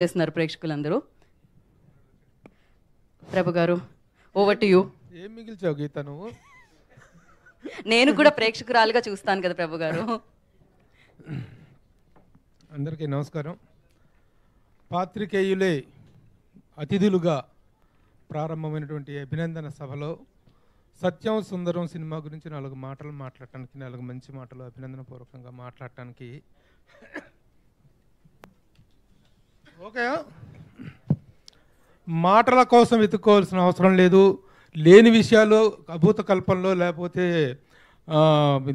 చేస్తున్నారు ప్రేక్షకులందరూ. ప్రభు గారు, ఓవర్ టు యూ. ఏం మిగిల్చావు గీత నువ్వు? నేను కూడా ప్రేక్షకురాలుగా చూస్తాను కదా ప్రభు గారు. అందరికీ నమస్కారం. పాత్రికేయులే అతిథులుగా ప్రారంభమైనటువంటి అభినందన సభలో సత్యం సుందరం సినిమా గురించి 4 మాటలు మాట్లాడటానికి, 4 మంచి మాటలు అభినందన పూర్వకంగా మాట్లాడటానికి ఓకే. మాటల కోసం వెతుక్కోవాల్సిన అవసరం లేదు. లేని విషయాలు అభూత కల్పనలో లేకపోతే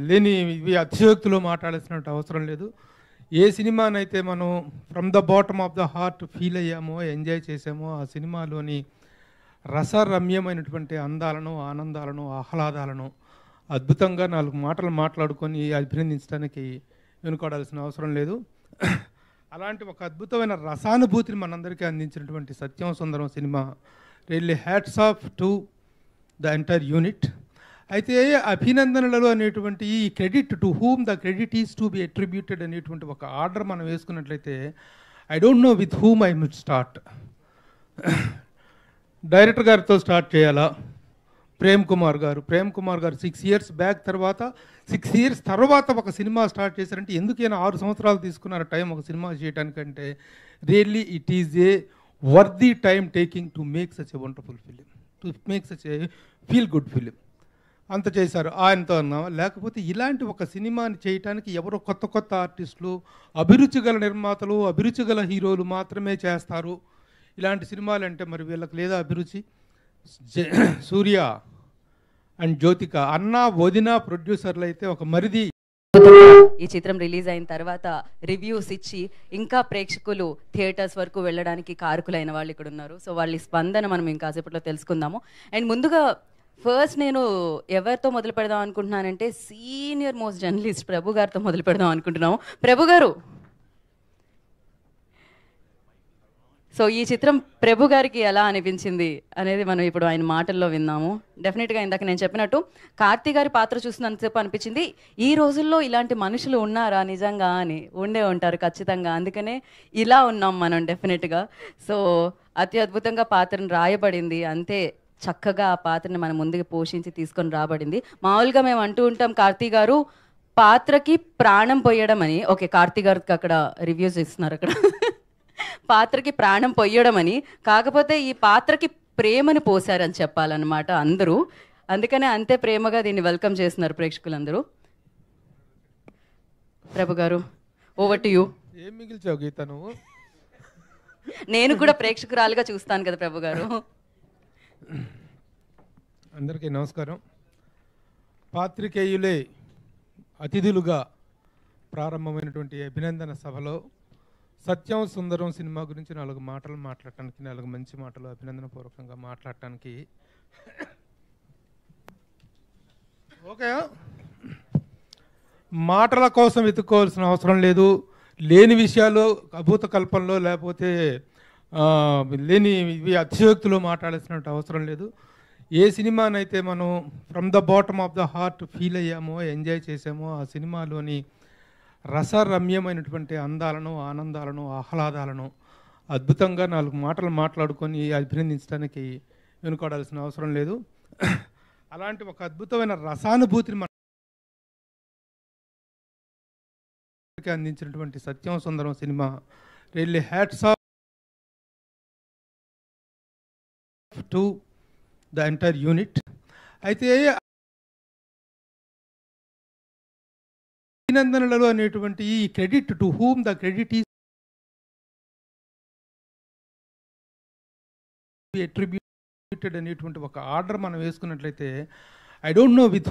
లేని ఇవి అతిశయోక్తిలో మాట్లాడాల్సిన అవసరం లేదు. ఏ సినిమానైతే మనం from the bottom of the heart feel అయ్యామో, ఎంజాయ్ చేసామో, ఆ సినిమాలోని రసరమ్యమైనటువంటి అందాలను, ఆనందాలను, ఆహ్లాదాలను అద్భుతంగా 4 మాటలు మాట్లాడుకొని అభినందించడానికి వెనుకోడాల్సిన అవసరం లేదు. అలాంటి ఒక అద్భుతమైన రసానుభూతిని మనందరికీ అందించినటువంటి Sathyam Sundaram cinema really hats off to the entire unit. అయితే అభినందనలు అనేటువంటి ఈ credit to whom the credit is to be attributed అనేటువంటి ఒక ఆర్డర్ మనం వేసుకున్నట్లయితే I don't know with whom I would start. Director గారితో స్టార్ట్ చేయాలా? ప్రేమ్ కుమార్ గారు 6 years బ్యాక్ తర్వాత 6 years తర్వాత ఒక సినిమా స్టార్ట్ చేశారంటే ఎందుకైనా 6 సంవత్సరాలు తీసుకున్నారు టైం ఒక సినిమా చేయడానికంటే really it is a worthy time taking to make such a wonderful film, to make such a feel good film. అంత చేశారు ఆయనతో అన్నాం. లేకపోతే ఇలాంటి ఒక సినిమాని చేయటానికి ఎవరో కొత్త కొత్త ఆర్టిస్టులు, అభిరుచి గల నిర్మాతలు, అభిరుచి గల హీరోలు మాత్రమే చేస్తారు ఇలాంటి సినిమాలు అంటే. మరి వీళ్ళకి లేదా అభిరుచి? సూర్య అండ్ జ్యోతిక అన్న వదిన ప్రొడ్యూసర్లు అయితే ఒక మరిది. ఈ చిత్రం రిలీజ్ అయిన తర్వాత రివ్యూస్ ఇచ్చి ఇంకా ప్రేక్షకులు థియేటర్స్ వరకు వెళ్ళడానికి కారకులైన వాళ్ళు ఇక్కడ ఉన్నారు. సో వాళ్ళ స్పందన మనం ఇంకాసేపట్లో తెలుసుకుందాము. అండ్ ముందుగా ఫస్ట్ నేను ఎవరితో మొదలు పెడదాం అనుకుంటున్నానంటే సీనియర్ మోస్ట్ జర్నలిస్ట్ ప్రభు గారితో మొదలు పెడదాం అనుకుంటున్నాము. ప్రభు గారు, సో ఈ చిత్రం ప్రభు గారికి ఎలా అనిపించింది అనేది మనం ఇప్పుడు ఆయన మాటల్లో విన్నాము. డెఫినెట్గా ఇందాక నేను చెప్పినట్టు కార్తీ గారి పాత్ర చూసినంతసేపు అనిపించింది ఈ రోజుల్లో ఇలాంటి మనుషులు ఉన్నారా నిజంగా అని. ఉండే ఉంటారు ఖచ్చితంగా, అందుకనే ఇలా ఉన్నాం మనం డెఫినెట్గా. సో అతి అద్భుతంగా పాత్రను రాయబడింది, అంతే చక్కగా ఆ పాత్రని మన ముందుకు పోషించి తీసుకొని రాబడింది. మామూలుగా మేము అంటూ ఉంటాం కార్తీ గారు పాత్రకి ప్రాణం పోయడం అని. ఓకే, కార్తీ గారికి అక్కడ రివ్యూస్ ఇస్తున్నారు అక్కడ పాత్రకి ప్రాణం పొయ్యడం అని. కాకపోతే ఈ పాత్రకి ప్రేమను పోసారని చెప్పాలన్నమాట అందరూ. అందుకనే అంతే ప్రేమగా దీన్ని వెల్కమ్ చేస్తున్నారు ప్రేక్షకులందరూ. ప్రభు గారు, ఓవర్ టు యూ. ఏం మిగిల్చావు గీత నువ్వు? నేను కూడా ప్రేక్షకురాలుగా చూస్తాను కదా ప్రభు గారు. అందరికీ నమస్కారం. పాత్రికేయులే అతిథులుగా ప్రారంభమైనటువంటి అభినందన సభలో సత్యం సుందరం సినిమా గురించి 4 మాటలు మాట్లాడటానికి, 4 మంచి మాటలు అభినందన పూర్వకంగా మాట్లాడటానికి ఓకే. మాటల కోసం వెతుక్కోవాల్సిన అవసరం లేదు. లేని విషయాలు అభూత కల్పనలో లేకపోతే లేని ఇవి అతిశయోక్తిలో మాట్లాడాల్సిన అవసరం లేదు. ఏ సినిమానైతే మనం from the bottom of the heart feel అయ్యామో, ఎంజాయ్ చేసామో, ఆ సినిమాలోని రసరమ్యమైనటువంటి అందాలను, ఆనందాలను, ఆహ్లాదాలను అద్భుతంగా 4 మాటలు మాట్లాడుకొని అభినందించడానికి వెనుకోడాల్సిన అవసరం లేదు. అలాంటి ఒక అద్భుతమైన రసానుభూతిని మనకి అందించినటువంటి Sathyam Sundaram cinema really hats off to the entire unit. అయితే అభినందనలు అనేటువంటి ఈ credit to whom the credit is attributed అనేటువంటి ఒక ఆర్డర్ మనం వేసుకున్నట్లయితే I don't know with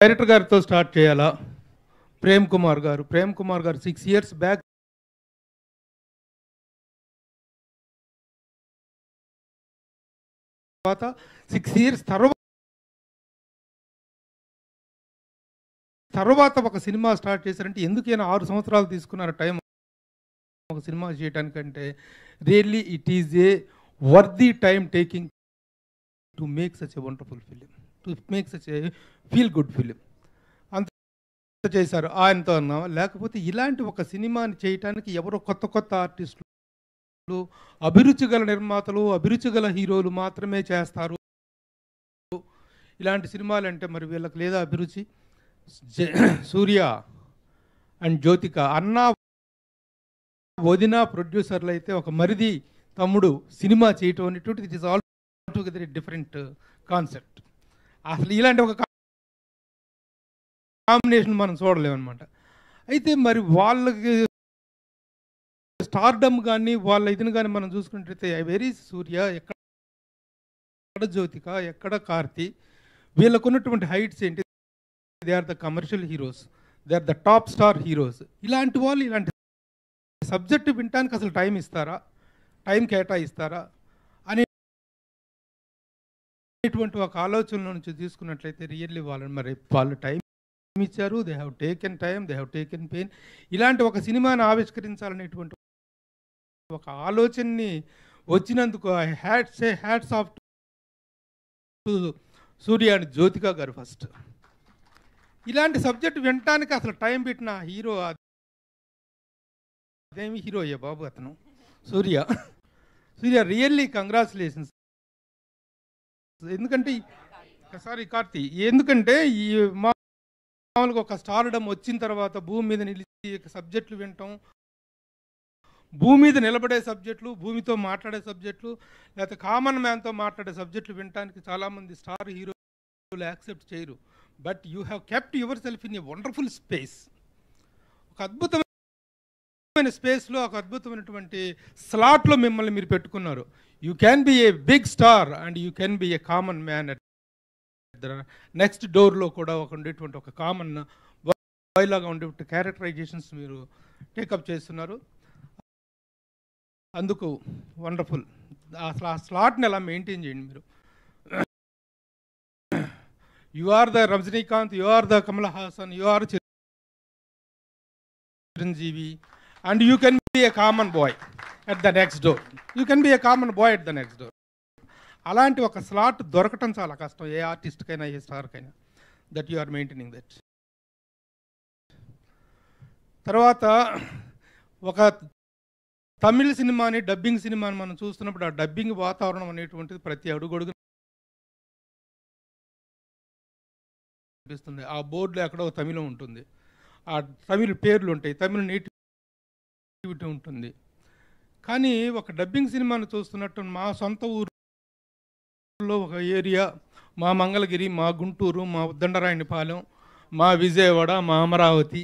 director గారితో స్టార్ట్ చేయాలా? ప్రేమ్ కుమార్ గారు 6 years బ్యాక్ తర్వాత 6 years తర్వాత ఒక సినిమా స్టార్ట్ చేశారంటే ఎందుకైనా 6 సంవత్సరాలు తీసుకున్నారు టైం ఒక సినిమా చేయడానికంటే. Really it is a worthy time taking to make such a wonderful film, to make such a feel good film. అంత చేశారు ఆయనతో అన్నాం. లేకపోతే ఇలాంటి ఒక సినిమాని చేయటానికి ఎవరో కొత్త కొత్త ఆర్టిస్టులు, అభిరుచి గల నిర్మాతలు, అభిరుచి గల హీరోలు మాత్రమే చేస్తారు ఇలాంటి సినిమాలు అంటే. మరి వీళ్ళకి లేదా అభిరుచి? సూర్య అండ్ జ్యోతిక అన్న వదిన ప్రొడ్యూసర్లు అయితే ఒక మరిది తమ్ముడు సినిమా చేయటం అనేటువంటిది it is all together different concept. అసలు ఇలాంటి ఒక కాంబినేషన్ మనం చూడలేమన్నమాట. అయితే మరి వాళ్ళకి స్టార్డమ్ కానీ వాళ్ళ ఇదిని కానీ మనం చూసుకుంటే వెరీ సూర్య, ఎక్కడ జ్యోతిక, ఎక్కడ కార్తీ, వీళ్ళకు ఉన్నటువంటి హైట్స్ ఏంటి? They are the commercial heroes, they are the top star heroes. ఇలాంటి వాళ్ళు ఇలాంటి సబ్జెక్టు వినటానికి అసలు టైం ఇస్తారా, టైం కేటాయిస్తారా అనేటువంటి ఒక ఆలోచనలో నుంచి తీసుకున్నట్లయితే రియల్లీ వాళ్ళు టైం ఇచ్చారు. They have taken time, they have taken pain. ఇలాంటి ఒక సినిమాని ఆవిష్కరించాలనేటువంటి ఒక ఆలోచనని వచ్చినందుకు hats off to Surya and Jyothika గారు ఫస్ట్. ఇలాంటి సబ్జెక్ట్ వినటానికి అసలు టైం పెట్టిన హీరో అదేమి హీరో అయ్యా బాబు అతను సూర్య. Really congratulations. ఎందుకంటే కార్తీ, ఎందుకంటే ఈ మామూలుగా ఒక స్టార్డమ్ వచ్చిన తర్వాత భూమి మీద నిలిచి సబ్జెక్టులు వినటం, భూమి మీద నిలబడే సబ్జెక్టులు, భూమితో మాట్లాడే సబ్జెక్టులు, లేకపోతే కామన్ మ్యాన్తో మాట్లాడే సబ్జెక్టులు వినటానికి చాలామంది స్టార్ హీరోలు యాక్సెప్ట్ చేయరు. But you have kept yourself in a wonderful space. ఒక అద్భుతమైన స్పేస్లో, ఒక అద్భుతమైనటువంటి స్లాట్లో మిమ్మల్ని మీరు పెట్టుకున్నారు. You can be a big star and you can be a common man. Next డోర్లో కూడా ఒక ఉండేటువంటి ఒక కామన్ బాయ్ లాగా ఉండేటువంటి క్యారెక్టరైజేషన్స్ మీరు టేకప్ చేస్తున్నారు. అందుకు వండర్ఫుల్. అసలు ఆ స్లాట్ని ఎలా మెయింటైన్ చేయండి మీరు. You are the Rajinikanth, you are the Kamal Haasan, you are Chiranjeevi, and you can be a common boy at the next door. You can be a common boy at the next door. అలాంటి ఒక slot దొరకటం చాలా కష్టం ఏ ఆర్టిస్ట్కైనా, ఏ స్టార్కైనా. That you are maintaining that. తర్వాత ఒక తమిళ సినిమాని, డబ్బింగ్ సినిమాని మనం చూస్తున్నప్పుడు ఆ డబ్బింగ్ వాతావరణం అనేటువంటిది ప్రతి అడుగడుగు అనిపిస్తుంది. ఆ బోర్డులో ఎక్కడో తమిళం ఉంటుంది, ఆ తమిళ పేర్లు ఉంటాయి, తమిళ నేటివిటీ ఉంటుంది. కానీ ఒక డబ్బింగ్ సినిమాని చూస్తున్నట్టు మా సొంత ఊరులో ఒక ఏరియా, మా మంగళగిరి, మా గుంటూరు, మా ఉద్దండరాయనిపాలెం, మా విజయవాడ, మా అమరావతి,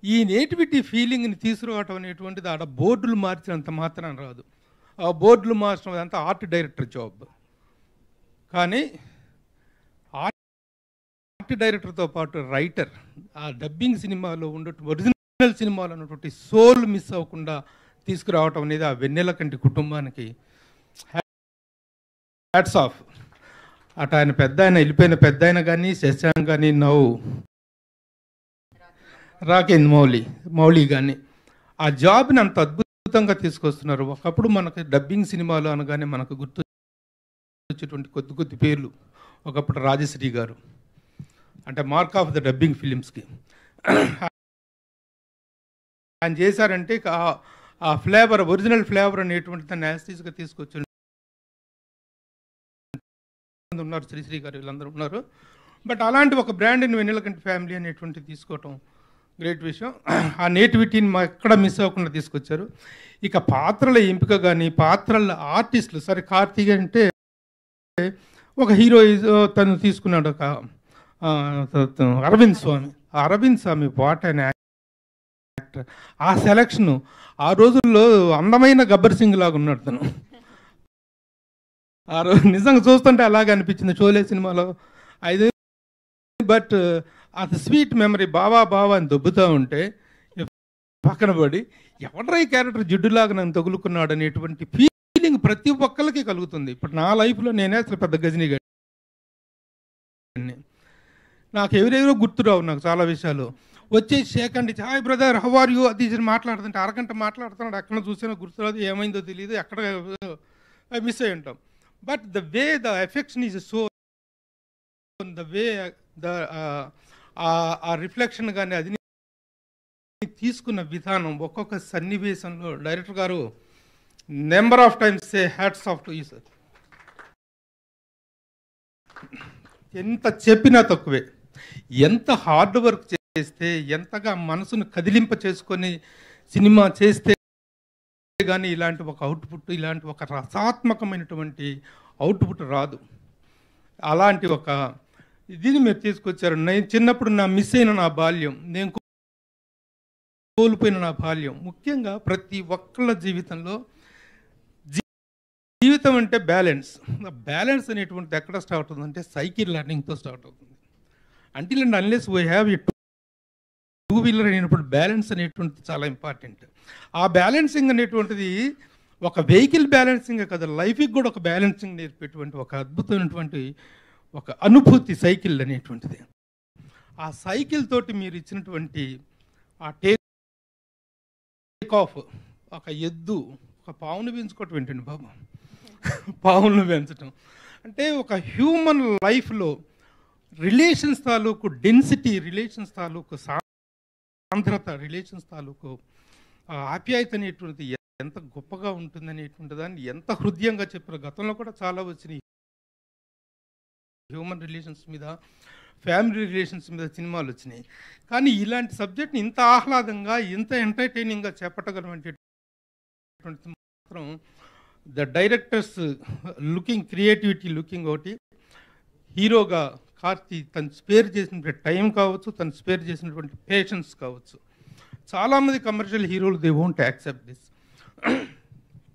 ఈ నేటివిటీ ఫీలింగ్ని తీసుకురావటం అనేటువంటిది ఆడ బోర్డులు మార్చినంత మాత్రం రాదు. ఆ బోర్డులు మార్చడం అదంతా ఆర్ట్ డైరెక్టర్ జాబ్. కానీ ఆర్ట్ డైరెక్టర్తో పాటు రైటర్ ఆ డబ్బింగ్ సినిమాలో ఉన్నటువంటి ఒరిజినల్ సినిమాలో ఉన్నటువంటి సోల్ మిస్ అవ్వకుండా తీసుకురావటం అనేది ఆ వెన్నెల కంటి కుటుంబానికి హ్యాట్స్ ఆఫ్. అటు ఆయన పెద్ద ఆయన, వెళ్ళిపోయిన పెద్ద ఆయన కానీ, శశాంక్ కానీ, నవ్వు రాకేంద్ర మౌళి కానీ ఆ జాబ్ని అంత అద్భుతంగా తీసుకొస్తున్నారు. ఒకప్పుడు మనకు డబ్బింగ్ సినిమాలు అనగానే మనకు గుర్తు వచ్చేటువంటి కొద్ది పేర్లు. ఒకప్పుడు రాజశ్రీ గారు, అంటే మార్క్ ఆఫ్ ద డబ్బింగ్ ఫిలిమ్స్కి ఆయన చేశారంటే ఆ ఫ్లేవర్, ఒరిజినల్ ఫ్లేవర్ అనేటువంటి దాన్ని యాస్టీస్గా తీసుకొచ్చి ఉన్నారు. శ్రీశ్రీ గారు, వీళ్ళందరూ ఉన్నారు. బట్ అలాంటి ఒక బ్రాండ్ని వెన్నెలకంటి ఫ్యామిలీ అనేటువంటి తీసుకోవటం గ్రేట్ విషయం. ఆ నేటివిటీని ఎక్కడ మిస్ అవ్వకుండా తీసుకొచ్చారు. ఇక పాత్రల ఎంపిక కానీ, పాత్రల ఆర్టిస్టులు, సరే కార్తీక్ అంటే ఒక హీరో తను తీసుకున్నాడు, ఒక అరవింద్ స్వామి వాట్ అండ్ యాక్టర్. ఆ సెలక్షను ఆ రోజుల్లో అందమైన గబ్బర్ సింగ్ లాగా ఉన్నాడు తను. ఆ రోజు నిజంగా చూస్తుంటే అలాగే అనిపించింది షోలే సినిమాలో. అయితే బట్ అది స్వీట్ మెమరీ, బావా అని దొబ్బుతూ ఉంటే పక్కన పడి ఎవడ్రా ఈ క్యారెక్టర్ జిడ్డులాగా నన్ను తగులుకున్నాడు అనేటువంటి ఫీలింగ్ ప్రతి ఒక్కరికి కలుగుతుంది. ఇప్పుడు నా లైఫ్లో నేనే అసలు పెద్ద గజనీ గాడిని, నాకు ఎవరెవరో గుర్తురావు నాకు చాలా విషయాలు. వచ్చేసి షేకండి, hi brother how are you అది మాట్లాడుతుంటే అరగంట మాట్లాడుతున్నాడు, ఎక్కడ చూసినా గుర్తురాదు, ఏమైందో తెలియదు, ఎక్కడ మిస్ అయ్యి ఉంటాం. But the way the affection is so, the way the ఆ రిఫ్లెక్షన్ కానీ అది తీసుకున్న విధానం, ఒక్కొక్క సన్నివేశంలో డైరెక్టర్ గారు number of times say hats off to you sir. ఎంత చెప్పినా తక్కువే. ఎంత హార్డ్ వర్క్ చేస్తే, ఎంతగా మనసును కదిలింప చేసుకొని సినిమా చేస్తే కానీ ఇలాంటి ఒక అవుట్పుట్, ఇలాంటి ఒక రసాత్మకమైనటువంటి అవుట్పుట్ రాదు. అలాంటి ఒక దీన్ని మీరు తీసుకొచ్చారు. నేను చిన్నప్పుడు మిస్ అయిన నా బాల్యం, నేను కోల్పోయిన నా బాల్యం, ముఖ్యంగా ప్రతి ఒక్కళ్ళ జీవితంలో జీవితం అంటే బ్యాలెన్స్. బ్యాలెన్స్ అనేటువంటిది ఎక్కడ స్టార్ట్ అవుతుందంటే సైకిల్ లెర్నింగ్తో స్టార్ట్ అవుతుంది. Until and unless we have a two wheeler అయినప్పుడు బ్యాలెన్స్ అనేటువంటిది చాలా ఇంపార్టెంట్. ఆ బ్యాలెన్సింగ్ అనేటువంటిది ఒక వెహికల్ బ్యాలెన్సింగ్ కదా, లైఫ్కి కూడా ఒక బ్యాలెన్సింగ్ నేర్పేటువంటి ఒక అద్భుతమైనటువంటి ఒక అనుభూతి సైకిల్ అనేటువంటిది. ఆ సైకిల్ తోటి మీరు ఇచ్చినటువంటి ఆ టేక్ ఆఫ్, ఒక ఎద్దు ఒక పావును పెంచుకోవటం ఏంటండి బాబు, పావులను పెంచటం అంటే ఒక హ్యూమన్ లైఫ్లో రిలేషన్స్ తాలూకు డెన్సిటీ, రిలేషన్స్ తాలూకు సాంద్రత, రిలేషన్స్ తాలూకు ఆప్యాయత అనేటువంటిది ఎంత గొప్పగా ఉంటుందనేటువంటి దాన్ని ఎంత హృదయంగా చెప్పారు. గతంలో కూడా చాలా వచ్చినాయి హ్యూమన్ రిలేషన్స్ మీద, ఫ్యామిలీ రిలేషన్స్ మీద సినిమాలు వచ్చినాయి. కానీ ఇలాంటి సబ్జెక్ట్ని ఇంత ఆహ్లాదంగా, ఇంత ఎంటర్టైనింగ్గా చెప్పటగలటువంటి మాత్రం the directors looking creativity, looking ఒకటి. హీరోగా కార్తీ తను స్పేర్ చేసినటువంటి టైం కావచ్చు, తను స్పేర్ చేసినటువంటి పేషెన్స్ కావచ్చు. చాలామంది కమర్షియల్ హీరోలు దే వోంట్ యాక్సెప్ట్ దిస్.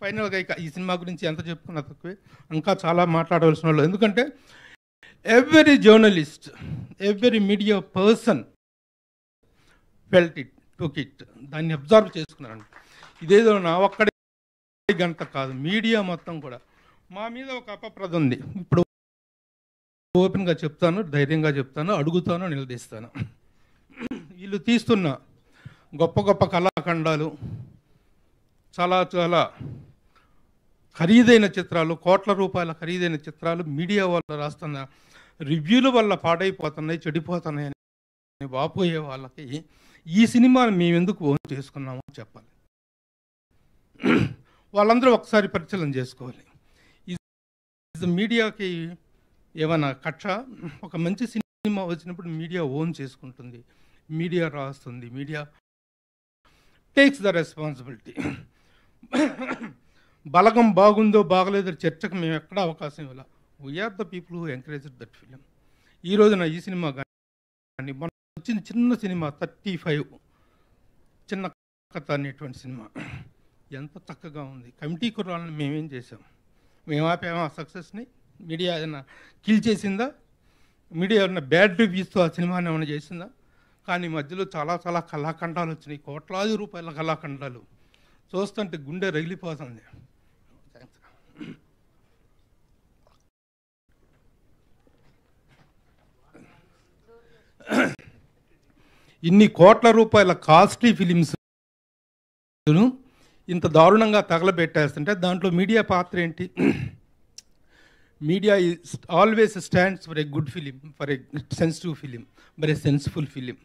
ఫైనల్గా ఇక ఈ సినిమా గురించి ఎంత చెప్పుకున్నా తక్కువే, ఇంకా చాలా మాట్లాడవలసిన వాళ్ళు. ఎందుకంటే every journalist, every media person felt it, took it, దాన్ని అబ్జర్వ్ చేసుకున్నారండి. ఇదేదో నా ఒక్కడే గంట కాదు, మీడియా మొత్తం కూడా మా మీద ఒక అపప్రద ఉంది. ఇప్పుడు ఓపెన్గా చెప్తాను, ధైర్యంగా చెప్తాను, అడుగుతాను, నిలదీస్తాను. వీళ్ళు తీస్తున్న గొప్ప గొప్ప కళాఖండాలు, చాలా చాలా ఖరీదైన చిత్రాలు, కోట్ల రూపాయల ఖరీదైన చిత్రాలు మీడియా వాళ్ళు రాస్తున్న రివ్యూల వల్ల పాడైపోతున్నాయి, చెడిపోతున్నాయి అని వాపోయే వాళ్ళకి ఈ సినిమాని మేము ఎందుకు ఓన్ చేసుకున్నామో చెప్పాలి. వాళ్ళందరూ ఒకసారి పరిశీలన చేసుకోవాలి. మీడియాకి ఏమైనా కక్ష? ఒక మంచి సినిమా వచ్చినప్పుడు మీడియా ఓన్ చేసుకుంటుంది, మీడియా రాస్తుంది, media takes the responsibility. Balagam బాగుందో బాగలేదో చర్చకు మేము ఎక్కడ అవకాశం ఇవ్వాలి. We are the people who encouraged that film. ఈ రోజున ఈ సినిమా కానీ మన వచ్చిన చిన్న సినిమా 35 చిన్న కథ అనేటువంటి సినిమా ఎంత చక్కగా ఉంది. కమిటీ కుర్రాళ్ళని మేమేం చేసాం? మేము ఆపామా ఆ సక్సెస్ని? మీడియా ఏదైనా కిల్ చేసిందా? మీడియా ఏమైనా బ్యాడ్ రివ్యూస్తో ఆ సినిమాని ఏమైనా చేసిందా? కానీ మధ్యలో చాలా చాలా కళాఖండాలు వచ్చినాయి, కోట్లాది రూపాయల కళాఖండాలు. చూస్తుంటే గుండె రగిలిపోతుంది. ఇన్ని కోట్ల రూపాయల కాస్ట్లీ ఫిలిమ్స్ ఇంత దారుణంగా తగలబెట్టేస్తుంటే దాంట్లో మీడియా పాత్ర ఏంటి? Media always stands for a good film, for a sensitive film, for a senseful film.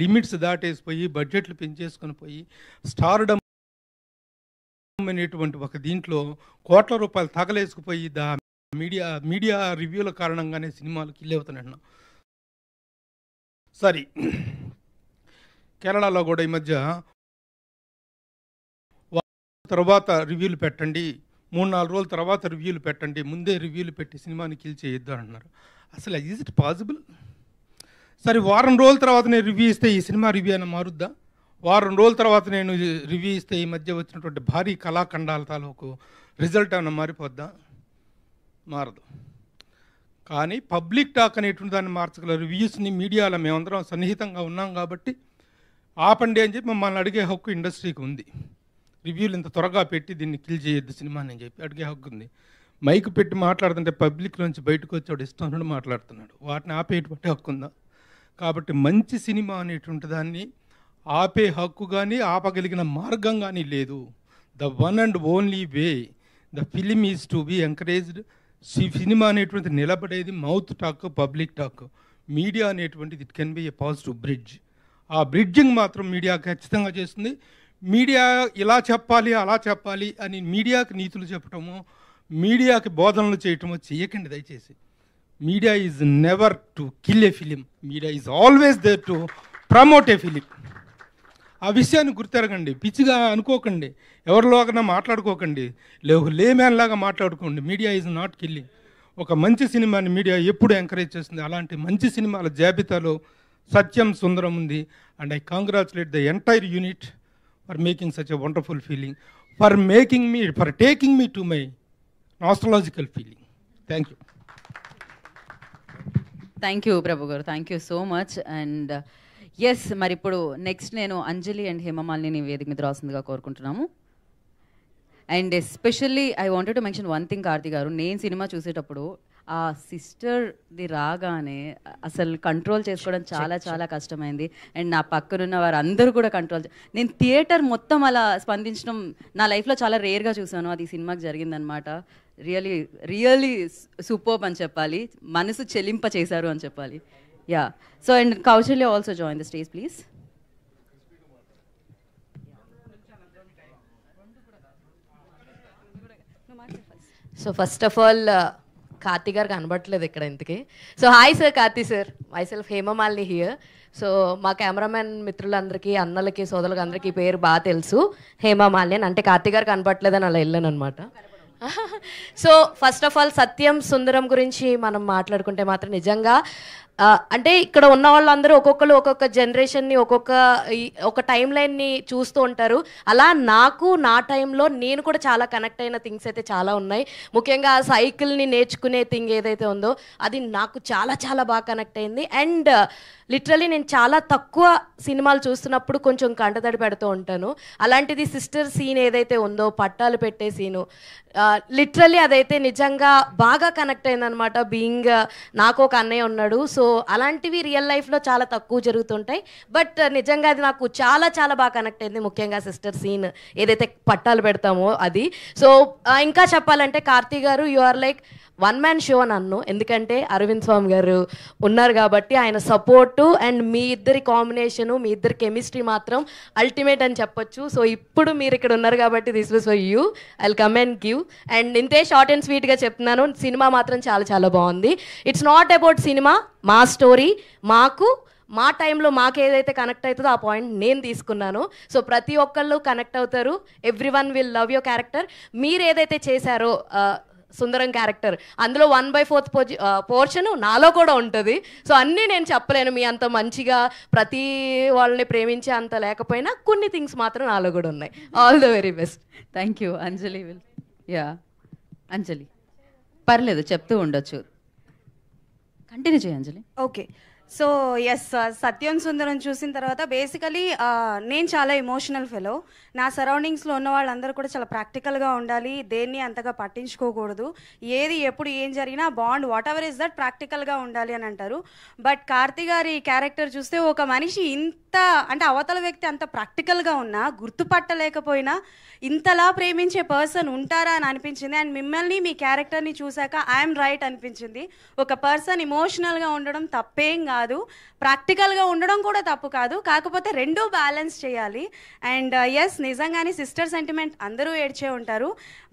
Limits దాటేసిపోయి, బడ్జెట్లు పెంచేసుకొని పోయి, స్టార్డమ్ అనేటువంటి ఒక దీంట్లో కోట్ల రూపాయలు తగలేసుకుపోయి మీడియా రివ్యూల కారణంగానే సినిమాలు కిల్ అవుతున్నాయి. సరే, కేరళలో కూడా ఈ మధ్య తర్వాత రివ్యూలు పెట్టండి, 3-4 రోజుల తర్వాత రివ్యూలు పెట్టండి, ముందే రివ్యూలు పెట్టి సినిమాని కిల్ చేయొద్దు అంటున్నారు. అసలు ఈజ్ ఇట్ పాసిబుల్? సరే, వారం రోజుల తర్వాత నేను రివ్యూ ఇస్తే ఈ సినిమా రివ్యూ అయినా మారుద్దా? వారం రోజుల తర్వాత నేను రివ్యూ ఇస్తే ఈ మధ్య వచ్చినటువంటి భారీ కళాఖండాల తాలూకు రిజల్ట్ ఏమైనా మారిపోద్దా? మారదు. కానీ పబ్లిక్ టాక్ అనేటువంటి దాన్ని మార్చగల రివ్యూస్ని మీడియాలో మేమందరం సన్నిహితంగా ఉన్నాం కాబట్టి ఆపండి అని చెప్పి మమ్మల్ని అడిగే హక్కు ఇండస్ట్రీకి ఉంది. రివ్యూలు ఇంత త్వరగా పెట్టి దీన్ని కిల్ చేయొద్దు సినిమాని అని చెప్పి అడిగే హక్కు ఉంది. మైక్ పెట్టి మాట్లాడుతుంటే పబ్లిక్ నుంచి బయటకు వచ్చాడు ఇష్టం మాట్లాడుతున్నాడు, వాటిని ఆపేటువంటి హక్కు ఉందా? కాబట్టి మంచి సినిమా అనేటువంటి దాన్ని ఆపే హక్కు కానీ ఆపగలిగిన మార్గం కానీ లేదు. The one and only way the film is to be encouraged. Cinema అనేటువంటిది నిలబడేది mouth talk, public talk. Media అనేటువంటిది it can be a positive bridge. ఆ బ్రిడ్జింగ్ మాత్రం మీడియా ఖచ్చితంగా చేస్తుంది. మీడియా ఇలా చెప్పాలి అలా చెప్పాలి అని మీడియాకి నీతులు చెప్పటము, మీడియాకి బోధనలు చేయటము చేయకండి దయచేసి. Media is never to kill a film. Media is always there to promote a film. ఆ విషయాన్ని గుర్తెరగండి. పిచ్చిగా అనుకోకండి, ఎవరిలోకన్నా మాట్లాడుకోకండి, లేమ్యాన్ లాగా మాట్లాడుకోండి. Media is not killing. ఒక మంచి సినిమాని మీడియా ఎప్పుడు ఎంకరేజ్ చేస్తుంది. అలాంటి మంచి సినిమాల జాబితాలో సత్యం సుందరం ఉంది. And I congratulate the entire unit for making such a wonderful feeling, for taking me to my nostalgical feeling. Thank you. Thank you Prabhu garu, thank you so much. And yes, మరి ఇప్పుడు next నేను అంజలి and Hema Malini వేదిక మీద రాసిందిగా కోరుకుంటున్నాము. And especially I wanted to mention one thing Karthi గారు, నేను cinema చూసేటప్పుడు ఆ సిస్టర్ది రాగానే అసలు కంట్రోల్ చేసుకోవడం చాలా చాలా కష్టమైంది. అండ్ నా పక్కనున్న వారు అందరూ కూడా నేను థియేటర్ మొత్తం అలా స్పందించడం నా లైఫ్లో చాలా రేర్గా చూసాను. అది సినిమాకి జరిగిందనమాట. రియలీ సూపర్బ్ అని చెప్పాలి, మనసు చెలింప చేశారు అని చెప్పాలి. Yeah, so and Kausalya also join the stage please. So first of all Karthi garu కనబట్టలేదు ఇక్కడ ఇంతకీ. So hi sir, Karthi sir, myself Hemamalini here. So మా కెమెరామెన్ మిత్రులందరికీ, అన్నలకి, సోదరులకి అందరికీ పేరు బాగా తెలుసు, హేమమాలిని అంటే కార్తీ గారు కనబట్టలేదని అలా వెళ్ళాను అనమాట. సో ఫస్ట్ ఆఫ్ ఆల్ సత్యం సుందరం గురించి మనం మాట్లాడుకుంటే మాత్రం నిజంగా అంటే ఇక్కడ ఉన్న వాళ్ళందరూ ఒక్కొక్కరు ఒక్కొక్క జనరేషన్ని ఒక టైం లైన్ని చూస్తూ ఉంటారు. అలా నాకు నా టైంలో నేను కూడా చాలా కనెక్ట్ అయిన థింగ్స్ అయితే చాలా ఉన్నాయి. ముఖ్యంగా ఆ సైకిల్ని నేర్చుకునే థింగ్ ఏదైతే ఉందో అది నాకు చాలా చాలా బాగా కనెక్ట్ అయింది. అండ్ లిటరలీ నేను చాలా తక్కువ సినిమాలు చూస్తున్నప్పుడు కొంచెం కంటతడి పెడుతూ ఉంటాను. అలాంటిది సిస్టర్ సీన్ ఏదైతే ఉందో, పట్టాలు పెట్టే సీను, లిటరలీ అదైతే నిజంగా బాగా కనెక్ట్ అయిందనమాట. బీయింగ్ నాకు ఒక అన్నయ్య ఉన్నాడు. సో అలాంటివి రియల్ లైఫ్లో చాలా తక్కువ జరుగుతుంటాయి. బట్ నిజంగా అది నాకు చాలా చాలా బాగా కనెక్ట్ అయింది, ముఖ్యంగా సిస్టర్ సీన్ ఏదైతే పట్టాలు పెడతామో అది. సో ఇంకా చెప్పాలంటే Karthi garu you are like one man show నన్ను, ఎందుకంటే అరవింద్ స్వామి గారు ఉన్నారు కాబట్టి ఆయన సపోర్టు అండ్ మీ ఇద్దరి కాంబినేషను, మీ ఇద్దరి కెమిస్ట్రీ మాత్రం అల్టిమేట్ అని చెప్పొచ్చు. సో ఇప్పుడు మీరు ఇక్కడ ఉన్నారు కాబట్టి this was for you, I will come and give. And ఇంతే షార్ట్ అండ్ స్వీట్గా చెప్తున్నాను, సినిమా మాత్రం చాలా చాలా బాగుంది. ఇట్స్ నాట్ అబౌట్ సినిమా, మా స్టోరీ, మా టైంలో మాకు ఏదైతే కనెక్ట్ అవుతుందో ఆ పాయింట్ నేను తీసుకున్నాను. సో ప్రతి ఒక్కళ్ళు కనెక్ట్ అవుతారు, every one will love your character. మీరు ఏదైతే చేశారో సుందరం క్యారెక్టర్, అందులో 1/4 పోర్షన్ నాలో కూడా ఉంటుంది. సో అన్నీ నేను చెప్పలేను, మీ అంత మంచిగా ప్రతి వాళ్ళని ప్రేమించే అంత లేకపోయినా కొన్ని థింగ్స్ మాత్రం నాలో కూడా ఉన్నాయి. All the very best. Thank you. Anjali will. Yeah Anjali, పర్లేదు చెప్తూ ఉండొచ్చు, కంటిన్యూ చేయి Anjali. Okay. So yes, Sathyam Sundaram చూసిన తర్వాత బేసికలీ నేను చాలా ఎమోషనల్ ఫెలో. నా సరౌండింగ్స్లో ఉన్న వాళ్ళందరూ కూడా చాలా ప్రాక్టికల్గా ఉండాలి, దేన్ని అంతగా పట్టించుకోకూడదు, ఏది ఎప్పుడు ఏం జరిగినా bond what ever is that ప్రాక్టికల్గా ఉండాలి అని అంటారు. బట్ కార్తీ గారి క్యారెక్టర్ చూస్తే ఒక మనిషి ఇంత అంటే అవతల వ్యక్తి అంత ప్రాక్టికల్గా ఉన్నా, గుర్తుపట్టలేకపోయినా ఇంతలా ప్రేమించే పర్సన్ ఉంటారా అని అనిపించింది. అండ్ మిమ్మల్ని మీ క్యారెక్టర్ని చూశాక ఐఎమ్ రైట్ అనిపించింది. ఒక పర్సన్ ఇమోషనల్గా ఉండడం తప్పేం కాదు, ప్రాక్టికల్గా ఉండడం కూడా తప్పు కాదు, కాకపోతే రెండూ బ్యాలెన్స్ చేయాలి. అండ్ ఎస్, నిజంగానే సిస్టర్ సెంటిమెంట్ అందరూ ఏడ్చే ఉంటారు.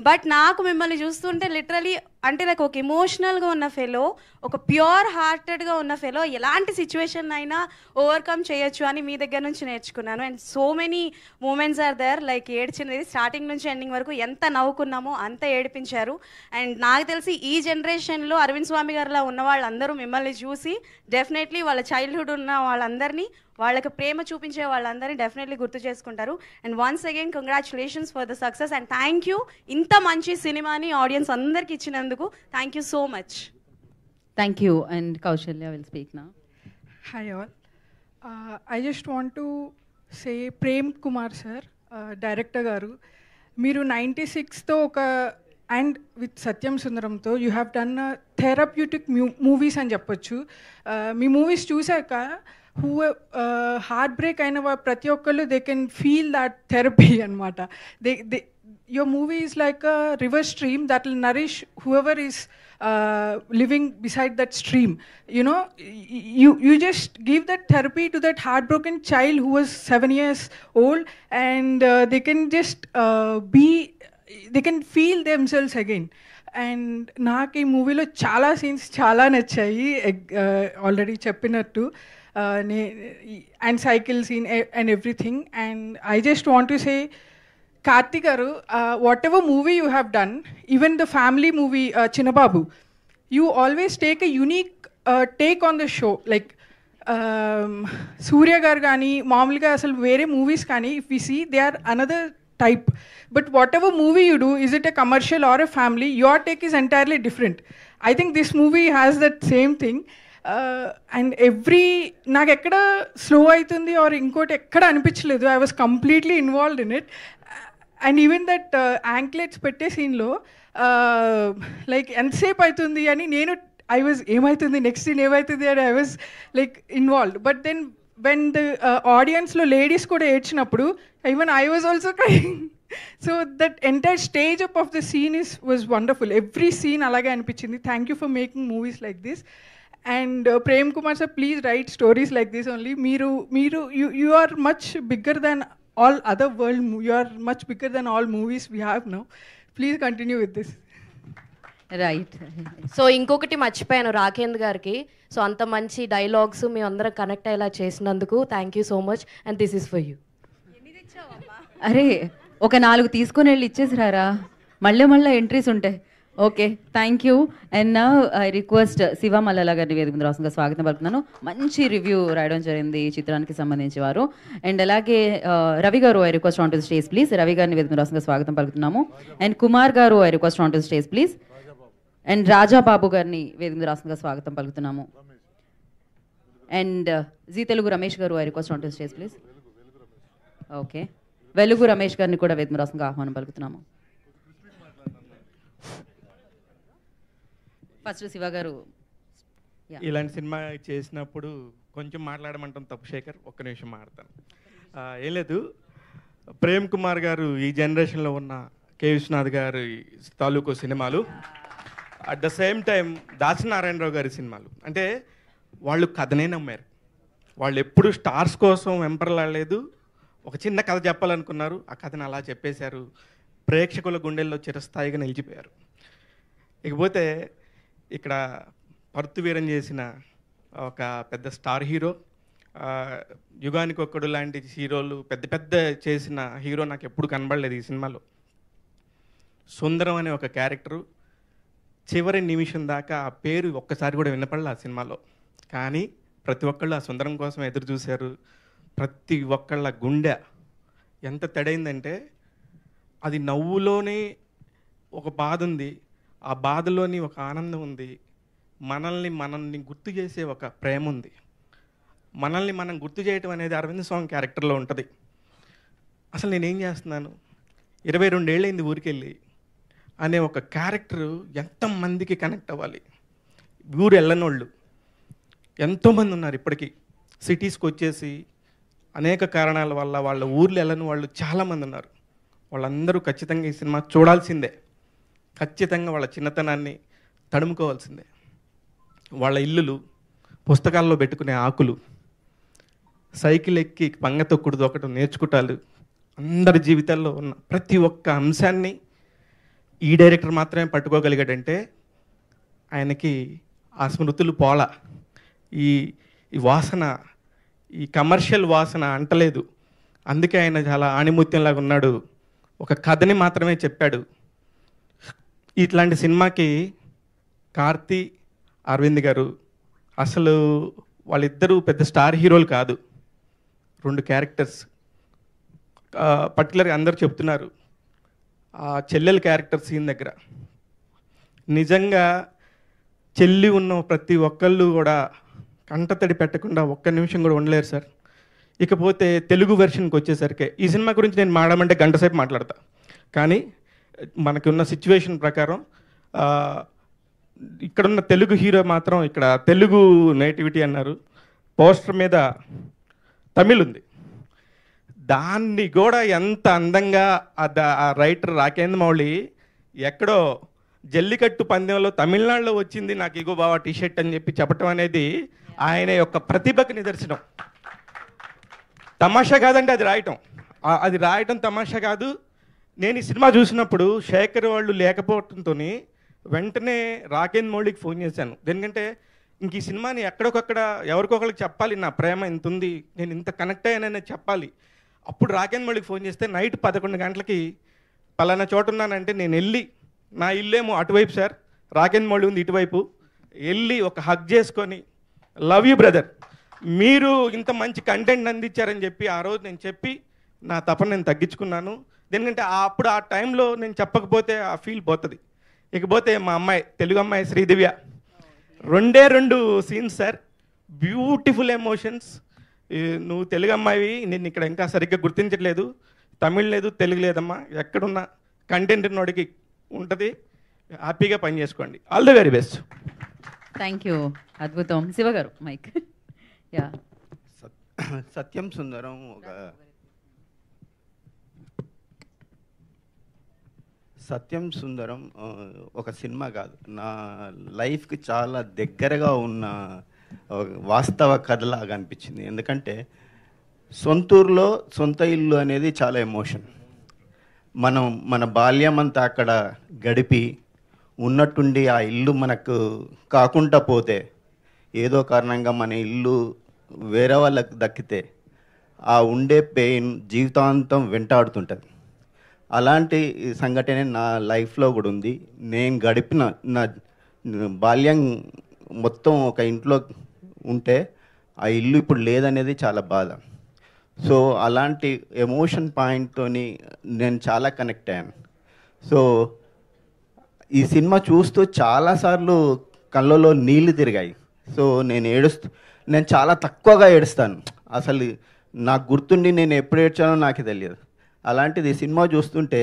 బట్ నాకు మిమ్మల్ని చూస్తుంటే లిటరలీ అంటే లైక్ ఒక ఇమోషనల్గా ఉన్న ఫెలో, ఒక ప్యూర్ హార్టెడ్గా ఉన్న ఫెలో ఎలాంటి సిచ్యువేషన్ అయినా ఓవర్కమ్ చేయొచ్చు అని మీ దగ్గర నుంచి నేర్చుకున్నాను. And so many moments are there, like ఏడ్చినది స్టార్టింగ్ నుంచి ఎండింగ్ వరకు ఎంత నవ్వుకున్నామో అంత ఏడిపించారు. అండ్ నాకు తెలిసి ఈ జనరేషన్లో అరవింద్ స్వామి గారిలా ఉన్న వాళ్ళందరూ మిమ్మల్ని చూసి డెఫినెట్లీ వాళ్ళ చైల్డ్హుడ్ ఉన్న వాళ్ళందరినీ, వాళ్ళకి ప్రేమ చూపించే వాళ్ళందరినీ డెఫినెట్లీ గుర్తు చేసుకుంటారు. And once again congratulations for the success and thank you ఇంత మంచి సినిమాని ఆడియన్స్ అందరికి ఇచ్చినందుకు. Thank you so much. Thank you. And Kausalya will speak now. Hi all. I just want to say Prem Kumar sir, director garu, మీరు 96తో ఒక and with Sathyam సుందరంతో you have done therapeutic movies అని చెప్పొచ్చు. మీ మూవీస్ చూశాక హూ హార్ట్ బ్రేక్ అయిన ప్రతి ఒక్కళ్ళు they can feel that therapy అనమాట. your movie is like a river stream that will nourish whoever is living beside that stream. You know, you just give that therapy to that heartbroken child who was 7 years old, and they can just they can feel themselves again. And నాకు ఈ movie చాలా scenes చాలా నచ్చాయి, already చెప్పినట్టు, and cycle scene and everything. And I just want to say, Karthik garu, whatever movie you have done, even the family movie Chinnababu, you always take a unique take on the show. Like Suriya garu కానీ మామూలుగా అసలు వేరే movies కానీ if we see they are another type, but whatever movie you do, is it a commercial or a family, your take is entirely different. I think this movie has that same thing, and every నాకు ఎక్కడ slow అవుతుంది or ఇంకోటి ఎక్కడ అనిపించలేదు. I was completely involved in it, and even that anklets పెట్టే సీన్లో like ఎంతసేపు అవుతుంది అని నేను I was ఏమవుతుంది నెక్స్ట్ సీన్ ఏమవుతుంది అని I was like involved. But then when the audience-లో లేడీస్ కూడా ఏడ్చినప్పుడు even I was also crying. So that entire stage up of the scene was wonderful. Every scene alage anipinchindi. Thank you for making movies like this. And Prem Kumar sir, please write stories like this only. You are much bigger than all other you are much bigger than all movies we have now. Please continue with this. Right. So ఇంకొకటి మర్చిపోయాను రాకేంద్ర గారికి. So అంత మంచి dialogues మీ అందరం connect అయ్యేలా చేసినందుకు thank you so much, and this is for you. అరే ఒక 4 తీసుకొని వెళ్ళి ఇచ్చేసిరారా, మళ్ళీ ఎంట్రీస్ ఉంటాయి. Okay, thank you. అండ్ నా ఐ రిక్వెస్ట్ శివ మల్లల గారిని వేదిక మీద రాసుగా స్వాగతం పలుకుతున్నాను. మంచి రివ్యూ రాయడం జరిగింది ఈ చిత్రానికి సంబంధించి వారు. అండ్ అలాగే రవి గారు, I request on to the stage please. Ravi గారిని వేదిక మీద రాసుగా స్వాగతం పలుకుతున్నాము. అండ్ కుమార్ గారు, I request on to the stage please. And Rajababu గారిని వేదిక మీద రాసుగా స్వాగతం పలుకుతున్నాము. అండ్ జీ తెలుగు రమేష్ గారు, I request on to the stage please. Okay, వెలుగు రమేష్ గారిని కూడా వేదిక మీద రాసుగా ఆహ్వానం పలుకుతున్నాము. ఫస్ట్ శివ గారు. ఇలాంటి సినిమా చేసినప్పుడు కొంచెం మాట్లాడమంటాం తప్పు, శేఖర్ ఒక్క నిమిషం మాట్లాడతాను. ఏం లేదు, ప్రేమ్ కుమార్ గారు ఈ జనరేషన్లో ఉన్న కె విశ్వనాథ్ గారి తాలూకు సినిమాలు, అట్ ద సేమ్ టైం దాసి నారాయణరావు గారి సినిమాలు, అంటే వాళ్ళు కథనే నమ్మారు. వాళ్ళు ఎప్పుడు స్టార్స్ కోసం వెంపర్లాడలేదు. ఒక చిన్న కథ చెప్పాలనుకున్నారు, ఆ కథను అలా చెప్పేశారు. ప్రేక్షకుల గుండెల్లో చిరస్థాయిగా నిలిచిపోయారు. ఇకపోతే ఇక్కడ పర్తు వీరం చేసిన ఒక పెద్ద స్టార్ హీరో, యుగానికి ఒక్కడు లాంటి హీరోలు పెద్ద చేసిన హీరో నాకు ఎప్పుడు కనబడలేదు ఈ సినిమాలో. సుందరం అనే ఒక క్యారెక్టరు చివరి నిమిషం దాకా ఆ పేరు ఒక్కసారి కూడా వినపడలే ఆ సినిమాలో. కానీ ప్రతి ఒక్కళ్ళు ఆ సుందరం కోసం ఎదురు చూశారు. ప్రతి ఒక్కళ్ళ గుండె ఎంత తడైందంటే, అది నవ్వులోనే ఒక బాధ ఉంది, ఆ బాధలోని ఒక ఆనందం ఉంది, మనల్ని గుర్తు చేసే ఒక ప్రేమ ఉంది. మనల్ని మనం గుర్తు చేయటం అనేది అరవింద్ స్వామి క్యారెక్టర్లో ఉంటుంది. అసలు నేనేం చేస్తున్నాను, 22 ఏళ్ళైంది ఊరికెళ్ళి అనే ఒక క్యారెక్టరు ఎంతమందికి కనెక్ట్ అవ్వాలి. ఊరు వెళ్ళనోళ్ళు ఎంతోమంది ఉన్నారు ఇప్పటికీ. సిటీస్కి వచ్చేసి అనేక కారణాల వల్ల వాళ్ళ ఊర్లు వెళ్ళని వాళ్ళు చాలామంది ఉన్నారు. వాళ్ళందరూ ఖచ్చితంగా ఈ సినిమా చూడాల్సిందే. ఖచ్చితంగా వాళ్ళ చిన్నతనాన్ని తడుముకోవాల్సిందే. వాళ్ళ ఇల్లులు, పుస్తకాల్లో పెట్టుకునే ఆకులు, సైకిల్ ఎక్కి పంగ తొక్కుడు దొక్కడం నేర్చుకుంటారు. అందరి జీవితాల్లో ఉన్న ప్రతి ఒక్క అంశాన్ని ఈ డైరెక్టర్ మాత్రమే పట్టుకోగలిగాడంటే ఆయనకి ఆ స్మృతులు పోలా. ఈ వాసన, ఈ కమర్షియల్ వాసన అంటలేదు. అందుకే ఆయన చాలా ఆణిముత్యంలాగా ఉన్నాడు. ఒక కథని మాత్రమే చెప్పాడు. ఇట్లాంటి సినిమాకి కార్తీ, అరవింద్ గారు అసలు వాళ్ళిద్దరూ పెద్ద స్టార్ హీరోలు కాదు. 2 క్యారెక్టర్స్ పర్టికులర్గా అందరూ చెప్తున్నారు. ఆ చెల్లెల క్యారెక్టర్ సీన్ దగ్గర నిజంగా చెల్లి ఉన్న ప్రతి ఒక్కళ్ళు కూడా కంటతడి పెట్టకుండా ఒక్క నిమిషం కూడా ఉండలేరు సార్. ఇకపోతే తెలుగు వెర్షన్కి వచ్చేసరికి ఈ సినిమా గురించి నేను మాట్లాడమంటే గంట సేపు మాట్లాడతా. కానీ మనకి ఉన్న సిచ్యువేషన్ ప్రకారం ఇక్కడున్న తెలుగు హీరో మాత్రం ఇక్కడ తెలుగు నేటివిటీ అన్నారు. పోస్టర్ మీద తమిళ్ ఉంది. దాన్ని కూడా ఎంత అందంగా ఆ రైటర్ రాకేంద్ర మౌళి ఎక్కడో జల్లికట్టు పందెంలో తమిళనాడులో వచ్చింది నాకు ఇగో బావా టీషర్ట్ అని చెప్పి చెప్పటం అనేది ఆయన యొక్క ప్రతిభకు నిదర్శనం. తమాషా కాదండి అది రాయటం తమాషా కాదు. నేను ఈ సినిమా చూసినప్పుడు శేఖర్ వాళ్ళు లేకపోవడంతో వెంటనే రాకేంద్ర మౌళికి ఫోన్ చేశాను. ఎందుకంటే ఇంక ఈ సినిమాని ఎక్కడికొక్కడ ఎవరికొకరికి చెప్పాలి, నా ప్రేమ ఇంత ఉంది, నేను ఇంత కనెక్ట్ అయ్యానని చెప్పాలి. అప్పుడు రాకేంద్ర మౌళికి ఫోన్ చేస్తే నైట్ 11 గంటలకి పలానా చోట ఉన్నానంటే నేను వెళ్ళి, నా ఇల్లేమో అటువైపు సార్, రాకేంద్ర మౌళి ఉంది ఇటువైపు, వెళ్ళి ఒక హగ్ చేసుకొని లవ్ యూ బ్రదర్, మీరు ఇంత మంచి కంటెంట్ అందించారని చెప్పి ఆ రోజు నేను చెప్పి నా తపన నేను తగ్గించుకున్నాను. ఎందుకంటే అప్పుడు ఆ టైంలో నేను చెప్పకపోతే ఆ ఫీల్ పోతుంది. ఇకపోతే మా అమ్మాయి, తెలుగు అమ్మాయి Sridivya, 2 scenes sir, beautiful emotions. నువ్వు తెలుగు అమ్మాయివి, నేను ఇక్కడ ఇంకా సరిగ్గా గుర్తించట్లేదు, తమిళ్ లేదు తెలుగు లేదమ్మా, ఎక్కడున్నా కంటెంట్ నోడికి ఉంటుంది, హ్యాపీగా పని చేసుకోండి. All the very best. Thank you. అద్భుతం. శివ గారు మైక్. యా. సత్యం సుందరం ఒక సినిమా కాదు, నా లైఫ్కి చాలా దగ్గరగా ఉన్న వాస్తవ కథలాగా అనిపించింది. ఎందుకంటే సొంతూరులో సొంత ఇల్లు అనేది చాలా ఎమోషన్. మన బాల్యం అంతా అక్కడ గడిపి ఉన్నట్టుండి ఆ ఇల్లు మనకు కాకుండా పోతే, ఏదో కారణంగా మన ఇల్లు వేరే వాళ్ళకి దక్కితే ఆ ఉండే పెయిన్ జీవితాంతం వెంటాడుతుంటుంది. అలాంటి సంఘటన నా లైఫ్లో కూడా ఉంది. నేను గడిపిన నా బాల్యం మొత్తం ఒక ఇంట్లో ఉంటే ఆ ఇల్లు ఇప్పుడు లేదనేది చాలా బాధ. సో అలాంటి ఎమోషన్ పాయింట్తో నేను చాలా కనెక్ట్ అయ్యాను. సో ఈ సినిమా చూస్తూ చాలాసార్లు కళ్ళలో నీళ్లు తిరిగాయి. సో నేను చాలా తక్కువగా ఏడుస్తాను. అసలు నాకు గుర్తుండి నేను ఎప్పుడు ఏడ్చానో నాకు తెలియదు. అలాంటిది సినిమా చూస్తుంటే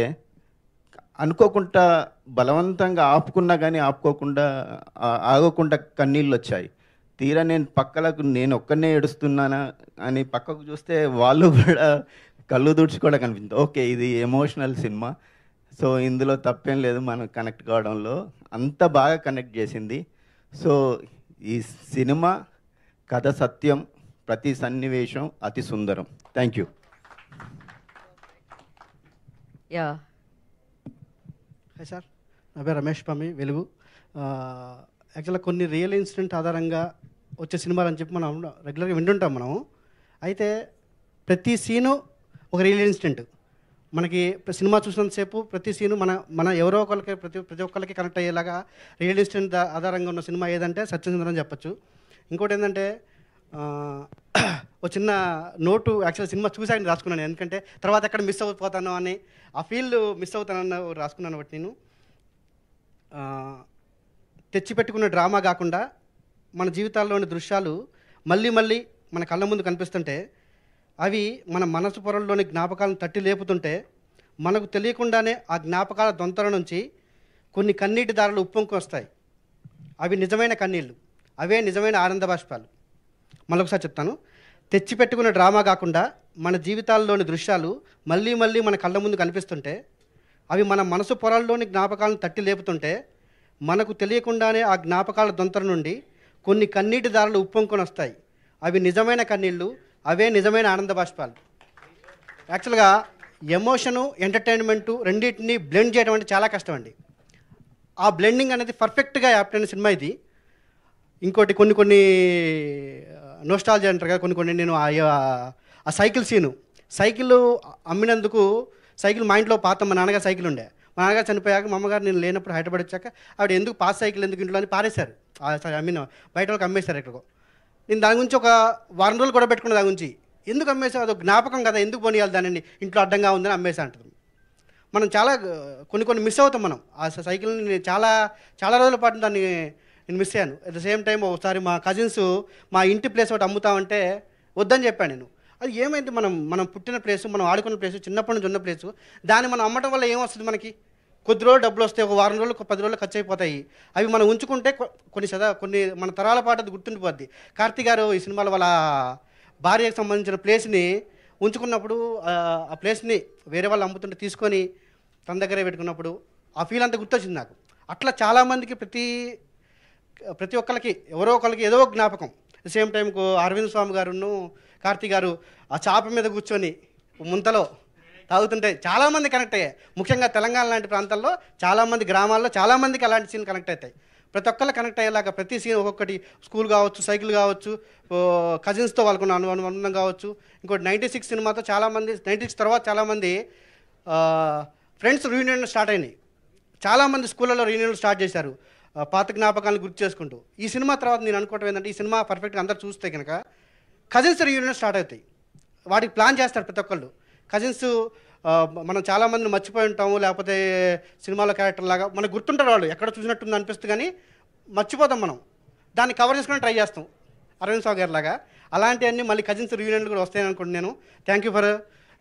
అనుకోకుండా బలవంతంగా ఆపుకున్నా కానీ ఆగకుండా కన్నీళ్ళు వచ్చాయి. తీరా నేను ఒక్కనే ఏడుస్తున్నానా అని పక్కకు చూస్తే వాళ్ళు కూడా కళ్ళు తుడుచుకోవడం కనిపించింది. ఓకే, ఇది ఎమోషనల్ సినిమా, సో ఇందులో తప్పేం లేదు, మనం కనెక్ట్ కావడంలో అంత బాగా కనెక్ట్ చేసింది. సో ఈ సినిమా కథ సత్యం, ప్రతి సన్నివేశం అతి సుందరం. Thank you. Yeah. Hi sir, నా పేరు రమేష్ పమ్మి, వెలుగు. యాక్చువల్గా కొన్ని రియల్ ఇన్సిడెంట్ ఆధారంగా వచ్చే సినిమాలు అని చెప్పి మనం రెగ్యులర్గా వింటుంటాం మనం. అయితే ప్రతి సీను ఒక రియల్ ఇన్సిడెంట్. మనకి సినిమా చూసినంతసేపు ప్రతి సీను మన ఎవరో ఒకరికి ప్రతి ఒక్కరికి కనెక్ట్ అయ్యేలాగా రియల్ ఇన్సిడెంట్ ఆధారంగా ఉన్న సినిమా ఏదంటే సత్యసుందరం చెప్పచ్చు. ఇంకోటి ఏంటంటే ఒక చిన్న నోటు యాక్చువల్ సినిమా చూసాక రాసుకున్నాను. ఎందుకంటే తర్వాత ఎక్కడ మిస్ అయిపోతాను అని, ఆ ఫీల్ మిస్ అవుతానన్న రాసుకున్నాను. బట్టి నేను తెచ్చిపెట్టుకున్న డ్రామా కాకుండా మన జీవితాల్లోని దృశ్యాలు మళ్ళీ మళ్ళీ మన కళ్ళ ముందు కనిపిస్తుంటే, అవి మన మనసు పొరల్లోని జ్ఞాపకాలను తట్టి లేపుతుంటే, మనకు తెలియకుండానే ఆ జ్ఞాపకాల దొంతర నుంచి కొన్ని కన్నీటి దారులు ఉప్పొంకి వస్తాయి. అవి నిజమైన కన్నీళ్ళు, అవే నిజమైన ఆనంద బాష్పాలు. మళ్ళొకసారి చెప్తాను. తెచ్చిపెట్టుకున్న డ్రామా కాకుండా మన జీవితాల్లోని దృశ్యాలు మళ్ళీ మళ్ళీ మన కళ్ళ ముందు కనిపిస్తుంటే, అవి మన మనసు పొరల్లోని జ్ఞాపకాలను తట్టి లేపుతుంటే, మనకు తెలియకుండానే ఆ జ్ఞాపకాల దొంతర నుండి కొన్ని కన్నీటి దారులు ఉప్పొంకొని వస్తాయి. అవి నిజమైన కన్నీళ్ళు, అవే నిజమైన ఆనంద బాష్పాలు. యాక్చువల్గా ఎమోషను, ఎంటర్టైన్మెంటు రెండింటిని బ్లెండ్ చేయడం అంటే చాలా కష్టం అండి. ఆ బ్లెండింగ్ అనేది పర్ఫెక్ట్గా యాప్ట్ అయిన సినిమా ఇది. ఇంకోటి కొన్ని నోస్టాలజీ అంటారు కదా, కొన్ని నేను ఆ సైకిల్ సైకిల్ అమ్మినందుకు, సైకిల్ మా ఇంట్లో పాత మా నాన్నగారు సైకిల్ ఉండే, మా నాన్నగారు చనిపోయాక మా అమ్మగారు నేను లేనప్పుడు హైదరాబాద్ వచ్చాక ఆవిడ ఎందుకు పాత సైకిల్ ఎందుకు ఇంట్లో అని పారేశారు. బయట వాళ్ళకి అమ్మేశారు ఎక్కడికో. నేను దాని గురించి ఒక వారం రోజులు కూడా పెట్టుకున్న, దాని గురించి ఎందుకు అమ్మేశారు, అదొక జ్ఞాపకం కదా, ఎందుకు పోనీయాలి దానిని, ఇంట్లో అడ్డంగా ఉందని అమ్మేశా అంటుంది. మనం చాలా కొన్ని మిస్ అవుతాం. మనం ఆ సైకిల్ని చాలా రోజుల పాటు దాన్ని నేను మిస్ అయ్యాను. అట్ ద సేమ్ టైం ఒకసారి మా కజిన్స్ మా ఇంటి ప్లేస్ ఒకటి అమ్ముతామంటే వద్దని చెప్పాను నేను. అది ఏమైంది, మనం పుట్టిన ప్లేసు, మనం ఆడుకున్న ప్లేసు, చిన్నప్పటి నుంచి ఉన్న ప్లేసు, దాన్ని మనం అమ్మటం వల్ల ఏమొస్తుంది, మనకి కొద్ది రోజులు డబ్బులు వస్తాయి, ఒక వారం రోజులు 10 రోజులు ఖర్చు అయిపోతాయి. అవి మనం ఉంచుకుంటే కొన్ని మన తరాల పాటు అది గుర్తుండిపోద్ది. కార్తీ గారు ఈ సినిమాలో వాళ్ళ భార్యకు సంబంధించిన ప్లేస్ని ఉంచుకున్నప్పుడు ఆ ప్లేస్ని వేరే వాళ్ళు అమ్ముతుంటే తీసుకొని తన దగ్గరే పెట్టుకున్నప్పుడు ఆ ఫీల్ అంతా గుర్తొచ్చింది నాకు. అట్లా చాలామందికి ప్రతి ఒక్కరికి ఎవరో ఒకరికి ఏదో ఒక జ్ఞాపకం. సేమ్ టైంకు అరవింద్ స్వామి గారును కార్తీ గారు ఆ చాప మీద కూర్చొని ముంతలో తాగుతుంటే చాలామంది కనెక్ట్ అయ్యాయి. ముఖ్యంగా తెలంగాణ లాంటి ప్రాంతాల్లో చాలామంది గ్రామాల్లో చాలామందికి అలాంటి సీన్ కనెక్ట్ అవుతాయి. ప్రతి ఒక్కళ్ళు కనెక్ట్ అయ్యేలాగా ప్రతి సీన్ ఒక్కొక్కటి, స్కూల్ కావచ్చు, సైకిల్ కావచ్చు, కజిన్స్తో వాళ్ళకున్న అనుబంధం కావచ్చు. ఇంకోటి 96 సినిమాతో చాలామంది, 96 తర్వాత చాలామంది ఫ్రెండ్స్ రీయూనియన్ స్టార్ట్ అయినాయి. చాలామంది స్కూళ్ళలో రీయూనియన్ స్టార్ట్ చేశారు పాత జ్ఞాపకాలను గుర్తు చేసుకుంటూ. ఈ సినిమా తర్వాత నేను అనుకోవటం ఏంటంటే, ఈ సినిమా పర్ఫెక్ట్గా అందరు చూస్తే కనుక కజిన్స్ రీయూనియన్ స్టార్ట్ అవుతాయి. వాటికి ప్లాన్ చేస్తారు ప్రతి ఒక్కళ్ళు. కజిన్స్ మనం చాలామందిని మర్చిపోయి ఉంటాము, లేకపోతే సినిమాలో క్యారెక్టర్ లాగా మనకు గుర్తుంటారు, వాళ్ళు ఎక్కడ చూసినట్టుంది అనిపిస్తుంది, కానీ మర్చిపోతాం. మనం దాన్ని కవర్ చేసుకుని ట్రై చేస్తాం అరవింద్ స్వామి గారి లాగా. అలాంటివన్నీ మళ్ళీ కజిన్స్ రీయూనియన్ కూడా వస్తాయని అనుకుంటున్నాను. Thank you for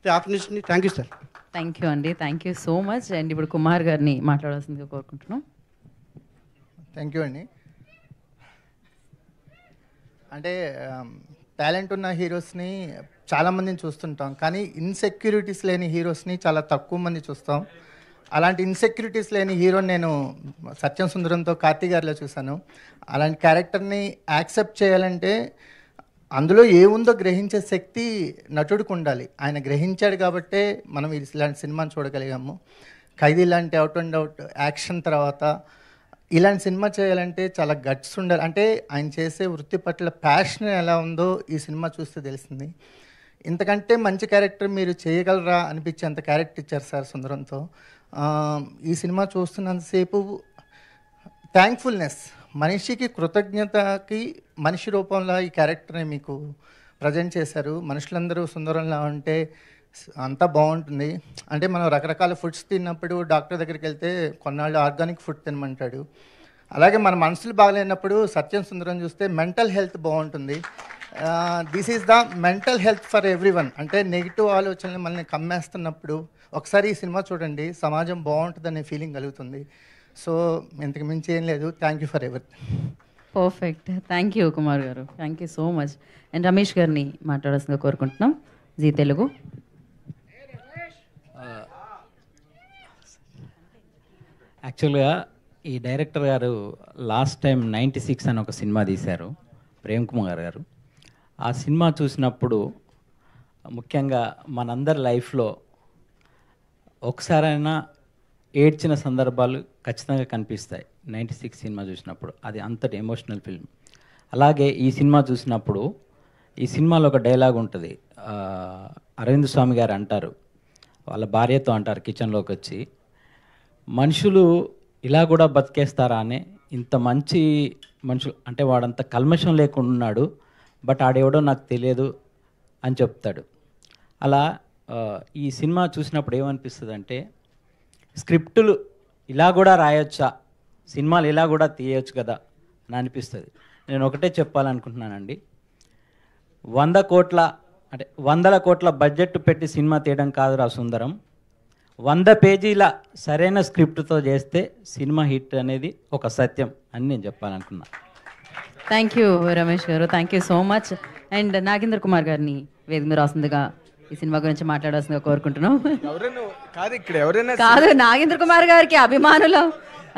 the opportunity. Thank you sir. Thank you అండి, thank you so much. And ఇప్పుడు కుమార్ గారిని మాట్లాడాల్సిందిగా కోరుకుంటున్నాం. థ్యాంక్ యూ అండి. అంటే టాలెంట్ ఉన్న హీరోస్ని చాలామందిని చూస్తుంటాం, కానీ ఇన్సెక్యూరిటీస్ లేని హీరోస్ని చాలా తక్కువ మంది చూస్తాం. అలాంటి ఇన్సెక్యూరిటీస్ లేని హీరోని నేను సత్యం సుందరంతో కార్తీ గారిలో చూశాను. అలాంటి క్యారెక్టర్ని యాక్సెప్ట్ చేయాలంటే అందులో ఏముందో గ్రహించే శక్తి నటుడికి ఉండాలి. ఆయన గ్రహించాడు కాబట్టే మనం ఇలాంటి సినిమాని చూడగలిగాము. ఖైదీ లాంటి అవుట్ అండ్ అవుట్ యాక్షన్ తర్వాత ఇలాంటి సినిమా చేయాలంటే చాలా గట్స్ ఉండాలి. అంటే ఆయన చేసే వృత్తి పట్ల ప్యాషన్ ఎలా ఉందో ఈ సినిమా చూస్తే తెలిసింది. ఇంతకంటే మంచి క్యారెక్టర్ మీరు చేయగలరా అనిపించేంత క్యారెక్టర్ ఇచ్చారు సార్ సుందరంతో. ఈ సినిమా చూస్తున్నంతసేపు థ్యాంక్ఫుల్నెస్, మనిషికి కృతజ్ఞతకి మనిషి రూపంలో ఈ క్యారెక్టర్ని మీకు ప్రజెంట్ చేశారు. మనుషులందరూ సుందరంలా ఉంటే అంతా బాగుంటుంది. అంటే మనం రకరకాల ఫుడ్స్ తిన్నప్పుడు డాక్టర్ దగ్గరికి వెళ్తే కొన్నాళ్ళు ఆర్గానిక్ ఫుడ్ తినమంటాడు. అలాగే మన మనసులు బాగలేనప్పుడు సత్యం సుందరం చూస్తే మెంటల్ హెల్త్ బాగుంటుంది. This is the mental health for everyone. అంటే నెగిటివ్ ఆలోచనలు మనల్ని కమ్మేస్తున్నప్పుడు ఒకసారి ఈ సినిమా చూడండి, సమాజం బాగుంటుందనే ఫీలింగ్ కలుగుతుంది. సో ఇంతకు మించి ఏం లేదు. Thank you for everything. Perfect, thank you Kumar garu, thank you so much. And Ramesh గారిని మాట్లాడాల్సిందిగా కోరుకుంటున్నాం, జీ తెలుగు. యాక్చువల్గా ఈ డైరెక్టర్ గారు లాస్ట్ టైం 96 అని ఒక సినిమా తీశారు, ప్రేమ్ కుమార్ గారు. ఆ సినిమా చూసినప్పుడు ముఖ్యంగా మనందరి లైఫ్లో ఒకసారైనా ఏడ్చిన సందర్భాలు ఖచ్చితంగా కనిపిస్తాయి 96 సినిమా చూసినప్పుడు. అది అంతటి ఎమోషనల్ ఫిల్మ్. అలాగే ఈ సినిమా చూసినప్పుడు ఈ సినిమాలో ఒక డైలాగ్ ఉంటుంది. అరవింద్ స్వామి గారు అంటారు, వాళ్ళ భార్యతో అంటారు కిచెన్లోకి వచ్చి, మనుషులు ఇలా కూడా బతికేస్తారా అని. ఇంత మంచి మనుషులు అంటే వాడంత కల్మషం లేకుండా ఉన్నాడు, బట్ ఆడెవడో నాకు తెలియదు అని చెప్తాడు. అలా ఈ సినిమా చూసినప్పుడు ఏమనిపిస్తుంది అంటే, స్క్రిప్టులు ఇలా కూడా రాయొచ్చా, సినిమాలు ఇలా కూడా తీయొచ్చు కదా అని అనిపిస్తుంది. నేను ఒకటే చెప్పాలనుకుంటున్నానండి, 100 కోట్ల అంటే 100 కోట్ల బడ్జెట్ పెట్టి సినిమా తీయడం కాదురా సుందరం, 100 పేజీల సరైన స్క్రిప్ట్తో చేస్తే సినిమా హిట్ అనేది ఒక సత్యం అని నేను చెప్పాలనుకున్నాను. థ్యాంక్ యూ రమేష్ గారు, thank you so much. And Nagendra Kumar గారిని వేదిక మీద రాసిందిగా ఈ సినిమా గురించి మాట్లాడాల్సిందిగా కోరుకుంటున్నాం. కాదు, నాగేంద్ర కుమార్ గారికి అభిమానులు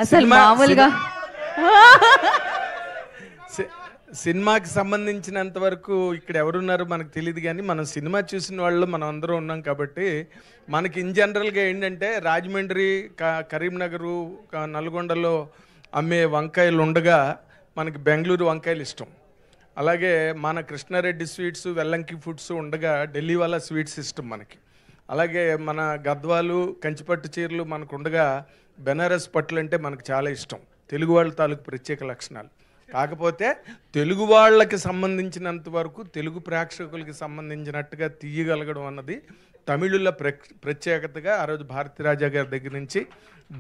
అసలు మామూలుగా సినిమాకి సంబంధించినంత వరకు ఇక్కడ ఎవరున్నారో మనకు తెలియదు, కానీ మనం సినిమా చూసిన వాళ్ళు మనం అందరం ఉన్నాం కాబట్టి మనకి ఇన్ జనరల్గా ఏంటంటే రాజమండ్రి, కరీంనగరు, నల్గొండలో అమ్మే వంకాయలు ఉండగా మనకి బెంగళూరు వంకాయలు ఇష్టం. అలాగే మన కృష్ణారెడ్డి స్వీట్స్, వెల్లంకి ఫుడ్స్ ఉండగా ఢిల్లీ వాళ్ళ స్వీట్స్ ఇష్టం మనకి. అలాగే మన గద్వాలు, కంచిపట్టు చీరలు మనకు ఉండగా బెనారస్ పట్టులు అంటే మనకు చాలా ఇష్టం. తెలుగు వాళ్ళ తాలూకు ప్రత్యేక లక్షణాలు. కాకపోతే తెలుగు వాళ్ళకి సంబంధించినంత వరకు తెలుగు ప్రేక్షకులకి సంబంధించినట్టుగా తీయగలగడం అన్నది తమిళుల ప్రత్యేకతగా ఆ రోజు భారతీరాజా గారి దగ్గర నుంచి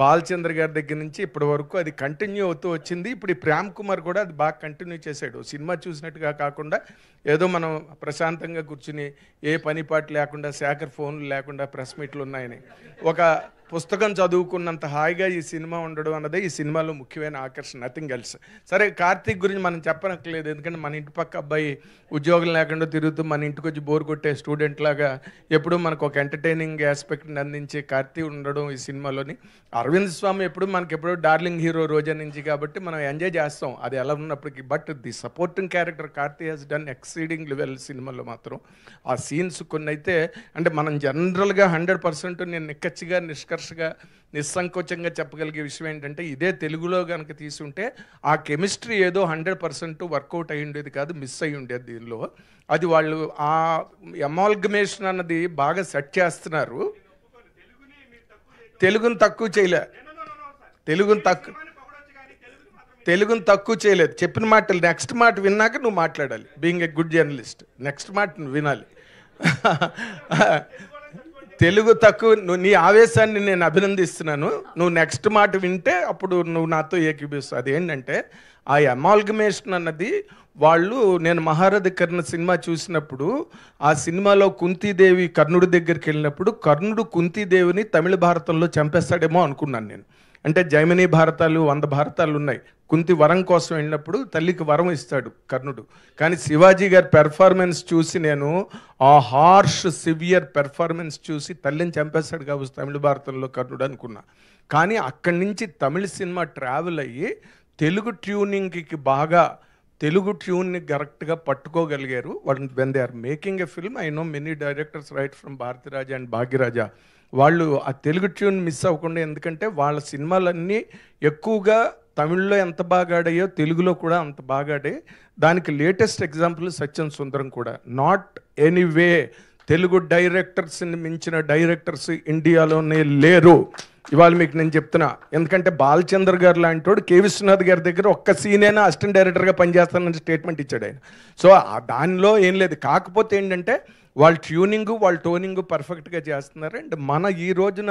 బాలచంద్ర గారి దగ్గర నుంచి ఇప్పటి వరకు అది కంటిన్యూ అవుతూ వచ్చింది. ఇప్పుడు ఈ ప్రేమ్ కుమార్ కూడా అది బాగా కంటిన్యూ చేశాడు. సినిమా చూసినట్టుగా కాకుండా ఏదో మనం ప్రశాంతంగా కూర్చుని ఏ పని పాటు లేకుండా శేఖర్ ఫోన్లు లేకుండా ప్రెస్ మీట్లు ఉన్నాయని ఒక పుస్తకం చదువుకున్నంత హాయిగా ఈ సినిమా ఉండడం అన్నదే ఈ సినిమాలో ముఖ్యమైన ఆకర్షణ, నథింగ్ ఎల్స్. సరే, కార్తీక్ గురించి మనం చెప్పనక్కర్లేదు, ఎందుకంటే మన ఇంటి పక్క అబ్బాయి ఉద్యోగం లేకుండా తిరుగుతూ మన ఇంటికి వచ్చి బోర్ కొట్టే స్టూడెంట్ లాగా ఎప్పుడూ మనకు ఒక ఎంటర్టైనింగ్ ఆస్పెక్ట్ని అందించే కార్తీక్ ఉండడం ఈ సినిమాలోని. అరవింద్ స్వామి ఎప్పుడు మనకి ఎప్పుడో డార్లింగ్ హీరో రోజా నుంచి, కాబట్టి మనం ఎంజాయ్ చేస్తాం అది ఎలా ఉన్నప్పటికీ. But the supporting character Karthi has done exceeding level సినిమాలో మాత్రం. ఆ సీన్స్ కొన్ని అయితే అంటే మనం జనరల్గా 100% నేను నిక్కచ్చిగా నిష్కర్షగా నిస్సంకోచంగా చెప్పగలిగే విషయం ఏంటంటే, ఇదే తెలుగులో కనుక తీసుంటే ఆ కెమిస్ట్రీ ఏదో 100% వర్కౌట్ అయ్యి ఉండేది కాదు, మిస్ అయ్యి ఉండేది దీనిలో. అది వాళ్ళు ఆ అమాల్గమేషన్ అన్నది బాగా సెట్ చేస్తున్నారు. తెలుగుని తక్కువ చేయలే, తెలుగుని తక్కువ చేయలేదు. చెప్పిన మాటలు నెక్స్ట్ మాట విన్నాక నువ్వు మాట్లాడాలి. Being a good journalist next మాట నువ్వు వినాలి. తెలుగు తక్కువ, నువ్వు నీ ఆవేశాన్ని నేను అభినందిస్తున్నాను. నువ్వు నెక్స్ట్ మాట వింటే అప్పుడు నువ్వు నాతో ఏకీభవిస్తావు. అదేంటంటే ఆ అమాల్గమేషన్ అన్నది వాళ్ళు, నేను మహారథి కర్ణ సినిమా చూసినప్పుడు ఆ సినిమాలో కుంతీదేవి కర్ణుడి దగ్గరికి వెళ్ళినప్పుడు కర్ణుడు కుంతీదేవిని తమిళ భారతంలో చంపేస్తాడేమో అనుకున్నాను నేను. అంటే జైమినీ భారతాలు 100 భారతాలు ఉన్నాయి. కుంతి వరం కోసం వెళ్ళినప్పుడు తల్లికి వరం ఇస్తాడు కర్ణుడు. కానీ శివాజీ గారి పెర్ఫార్మెన్స్ చూసి నేను ఆ హార్ష్ సివియర్ పెర్ఫార్మెన్స్ చూసి తల్లిని చంపేస్తాడు కాబట్టి తమిళ భారతంలో కర్ణుడు అనుకున్నా. కానీ అక్కడి నుంచి తమిళ సినిమా ట్రావెల్ అయ్యి తెలుగు ట్యూనింగ్కి బాగా తెలుగు ట్యూన్ని కరెక్ట్గా పట్టుకోగలిగారు. When they are making a film, I know many directors right from Bharathiraja and Bhagyaraja, వాళ్ళు ఆ తెలుగు ట్యూన్ మిస్ అవ్వకుండా, ఎందుకంటే వాళ్ళ సినిమాలన్నీ ఎక్కువగా తమిళ్లో ఎంత బాగా ఆడాయో తెలుగులో కూడా అంత బాగా ఆడే. దానికి లేటెస్ట్ ఎగ్జాంపుల్ సత్యం సుందరం కూడా. నాట్ ఎనీవే తెలుగు డైరెక్టర్స్ని మించిన డైరెక్టర్స్ ఇండియాలోనే లేరు. ఇవాళ మీకు నేను చెప్తున్నా, ఎందుకంటే బాలచంద్ర గారు లాంటి వాడు కే విశ్వనాథ్ గారి దగ్గర ఒక్క సీనైనా అసిస్టెంట్ డైరెక్టర్గా పనిచేస్తానని స్టేట్మెంట్ ఇచ్చాడు ఆయన. సో దానిలో ఏం లేదు. కాకపోతే ఏంటంటే వాళ్ళ ట్యూనింగ్ వాళ్ళ టోనింగ్ పర్ఫెక్ట్గా చేస్తున్నారు. అండ్ మన ఈ రోజున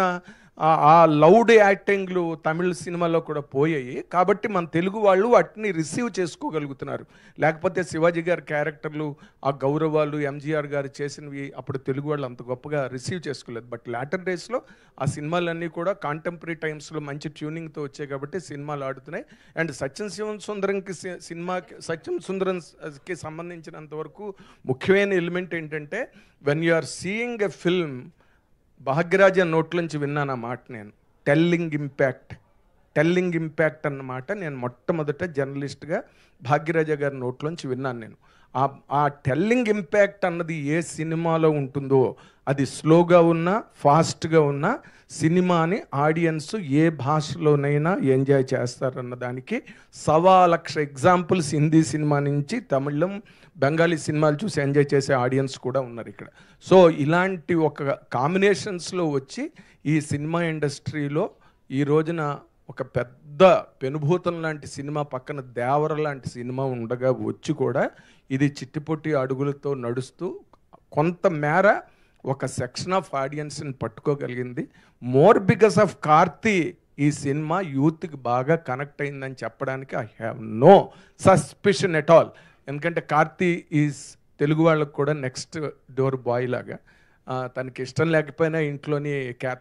ఆ లౌడ్ యాక్టింగ్లు తమిళ సినిమాలో కూడా పోయాయి. కాబట్టి మన తెలుగు వాళ్ళు వాటిని రిసీవ్ చేసుకోగలుగుతున్నారు. లేకపోతే శివాజీ గారి క్యారెక్టర్లు, ఆ గౌరవాలు, ఎంజీఆర్ గారు చేసినవి అప్పుడు తెలుగు వాళ్ళు అంత గొప్పగా రిసీవ్ చేసుకోలేదు. బట్ లాటర్ డేస్లో ఆ సినిమాలన్నీ కూడా కాంటెంపరీ టైమ్స్లో మంచి ట్యూనింగ్తో వచ్చాయి కాబట్టి సినిమాలు ఆడుతున్నాయి. అండ్ సత్యం సుందరంకి సంబంధించినంత వరకు ముఖ్యమైన ఎలిమెంట్ ఏంటంటే, when you are seeing a film, Bhagyaraja నోట్లోంచి విన్నాను ఆ మాట నేను. టెల్లింగ్ ఇంపాక్ట్ అన్నమాట నేను మొట్టమొదట జర్నలిస్ట్గా భాగ్యరాజ గారి నోట్లోంచి విన్నాను నేను. ఆ టెల్లింగ్ ఇంపాక్ట్ అన్నది ఏ సినిమాలో ఉంటుందో, అది స్లోగా ఉన్నా ఫాస్ట్గా ఉన్నా సినిమాని ఆడియన్స్ ఏ భాషలోనైనా ఎంజాయ్ చేస్తారన్న దానికి 1,00,000 ఎగ్జాంపుల్స్ హిందీ సినిమా నుంచి తమిళం, బెంగాలీ సినిమాలు చూసి ఎంజాయ్ చేసే ఆడియన్స్ కూడా ఉన్నారు ఇక్కడ. సో ఇలాంటి ఒక కాంబినేషన్స్లో వచ్చి ఈ సినిమా ఇండస్ట్రీలో ఈ రోజున ఒక పెద్ద పెనుభూతం లాంటి సినిమా పక్కన దేవర లాంటి సినిమా ఉండగా వచ్చి కూడా ఇది చిట్టిపొట్టి అడుగులతో నడుస్తూ కొంత మేర ఒక సెక్షన్ ఆఫ్ ఆడియన్స్ని పట్టుకోగలిగింది. మోర్ బికాస్ ఆఫ్ కార్తీ ఈ సినిమా యూత్కి బాగా కనెక్ట్ అయిందని చెప్పడానికి I have no suspicion at all. ఎందుకంటే కార్తీ ఈజ్ తెలుగు వాళ్ళకు కూడా నెక్స్ట్ డోర్ బాయ్ లాగా. తనకి ఇష్టం లేకపోయినా ఇంట్లోని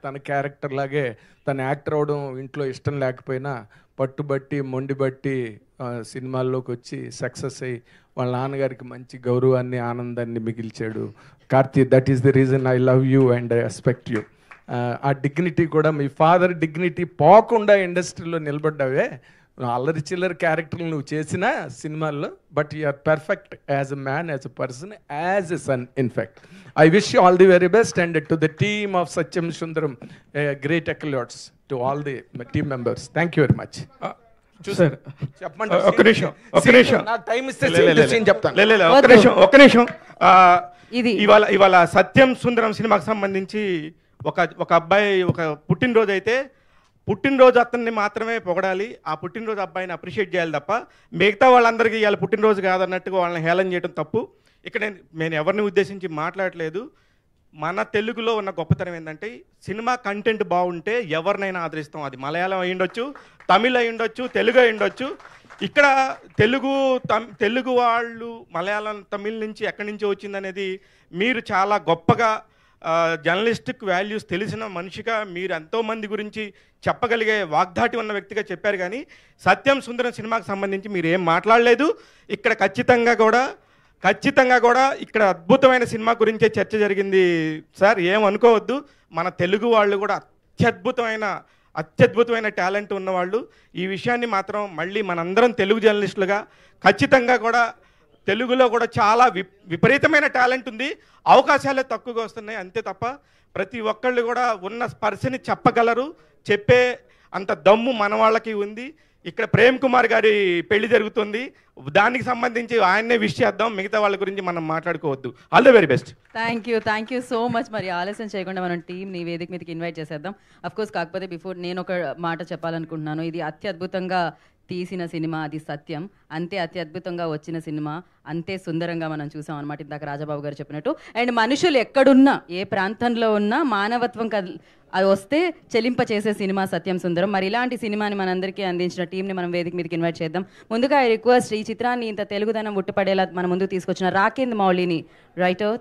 తన క్యారెక్టర్ లాగే తను యాక్టర్ అవడం ఇంట్లో ఇష్టం లేకపోయినా పట్టుబట్టి మొండిబట్టి సినిమాల్లోకి వచ్చి సక్సెస్ అయ్యి వాళ్ళ నాన్నగారికి మంచి గౌరవాన్ని ఆనందాన్ని మిగిల్చాడు Karthi. That is the reason I love you and I respect you. ఆ డిగ్నిటీ కూడా మీ ఫాదర్ డిగ్నిటీ పోకుండా ఇండస్ట్రీలో నిలబడ్డావే. అల్లరి చిల్లరి క్యారెక్టర్లు నువ్వు చేసిన సినిమాల్లో, but you are perfect as a man, as a person, as a son. In fact I wish you all the very best and to the team of Sathyam Sundaram great accolades to all the team members. Thank you very much. Sir చెప్పండి. ఒక్క నిమిషం నాకు time ఇస్తే చెప్తాను. ఒక్క నిమిషం. ఇవాళ సత్యం సుందరం సినిమాకి సంబంధించి ఒక అబ్బాయి ఒక పుట్టినరోజు అయితే పుట్టినరోజు అతన్ని మాత్రమే పొగడాలి, ఆ పుట్టినరోజు అబ్బాయిని అప్రిషియేట్ చేయాలి తప్ప మిగతా వాళ్ళందరికీ ఇవాళ పుట్టినరోజు కాదన్నట్టుగా వాళ్ళని హేళన చేయడం తప్పు. ఇక్కడ నేను ఎవరిని ఉద్దేశించి మాట్లాడలేదు. మన తెలుగులో ఉన్న గొప్పతనం ఏంటంటే సినిమా కంటెంట్ బాగుంటే ఎవరినైనా ఆదరిస్తాం. అది మలయాళం అయి ఉండొచ్చు, తమిళ్ అయి ఉండొచ్చు, తెలుగు అయి ఉండొచ్చు. ఇక్కడ తెలుగు వాళ్ళు మలయాళం తమిళ్ నుంచి ఎక్కడి నుంచి వచ్చిందనేది మీరు చాలా గొప్పగా జర్నలిస్టిక్ వాల్యూస్ తెలిసిన మనిషిగా మీరు ఎంతోమంది గురించి చెప్పగలిగే వాగ్దాటి ఉన్న వ్యక్తిగా చెప్పారు. కానీ సత్యం సుందరం సినిమాకి సంబంధించి మీరు ఏం మాట్లాడలేదు. ఇక్కడ ఖచ్చితంగా కూడా ఇక్కడ అద్భుతమైన సినిమా గురించే చర్చ జరిగింది సార్, ఏమనుకోవద్దు. మన తెలుగు వాళ్ళు కూడా అత్యద్భుతమైన టాలెంట్ ఉన్నవాళ్ళు. ఈ విషయాన్ని మాత్రం మళ్ళీ మనందరం తెలుగు జర్నలిస్టులుగా ఖచ్చితంగా కూడా తెలుగులో కూడా చాలా విపరీతమైన టాలెంట్ ఉంది, అవకాశాలే తక్కువగా వస్తున్నాయి అంతే తప్ప ప్రతి ఒక్కళ్ళు కూడా ఉన్న స్పర్శని చెప్పగలరు, చెప్పే అంత దమ్ము మన వాళ్ళకి ఉంది. ఇక్కడ ప్రేమ్ కుమార్ గారి పెళ్లి జరుగుతుంది, దానికి సంబంధించి ఆయన్నే విష్ చేద్దాం, మిగతా వాళ్ళ గురించి మనం మాట్లాడుకోవద్దు. All the very best. Thank you so much. మరి ఆలస్యం చేయకుండా మనం టీంని వేదిక మీదకి ఇన్వైట్ చేసేద్దాం. అఫ్కోర్స్ కాకపోతే బిఫోర్ నేను ఒక మాట చెప్పాలనుకుంటున్నాను. ఇది అత్యద్భుతంగా తీసిన సినిమా, అది సత్యం. అంతే అత్యద్భుతంగా వచ్చిన సినిమా, అంతే సుందరంగా మనం చూసాం అనమాట, ఇందాక రాజాబాబు గారు చెప్పినట్టు. అండ్ మనుషులు ఎక్కడున్నా, ఏ ప్రాంతంలో ఉన్నా మానవత్వం అది వస్తే చెలింప చేసే సినిమా సత్యం సుందరం. మరి ఇలాంటి సినిమాని మనందరికీ అందించిన టీంని మనం వేదిక మీదకి ఇన్వైట్ చేద్దాం. ముందుగా ఐ రిక్వెస్ట్ ఈ చిత్రాన్ని ఇంత తెలుగుదనం ఉట్టిపడేలా మన ముందుకు తీసుకొచ్చిన రాకేంద్ర మౌళిని,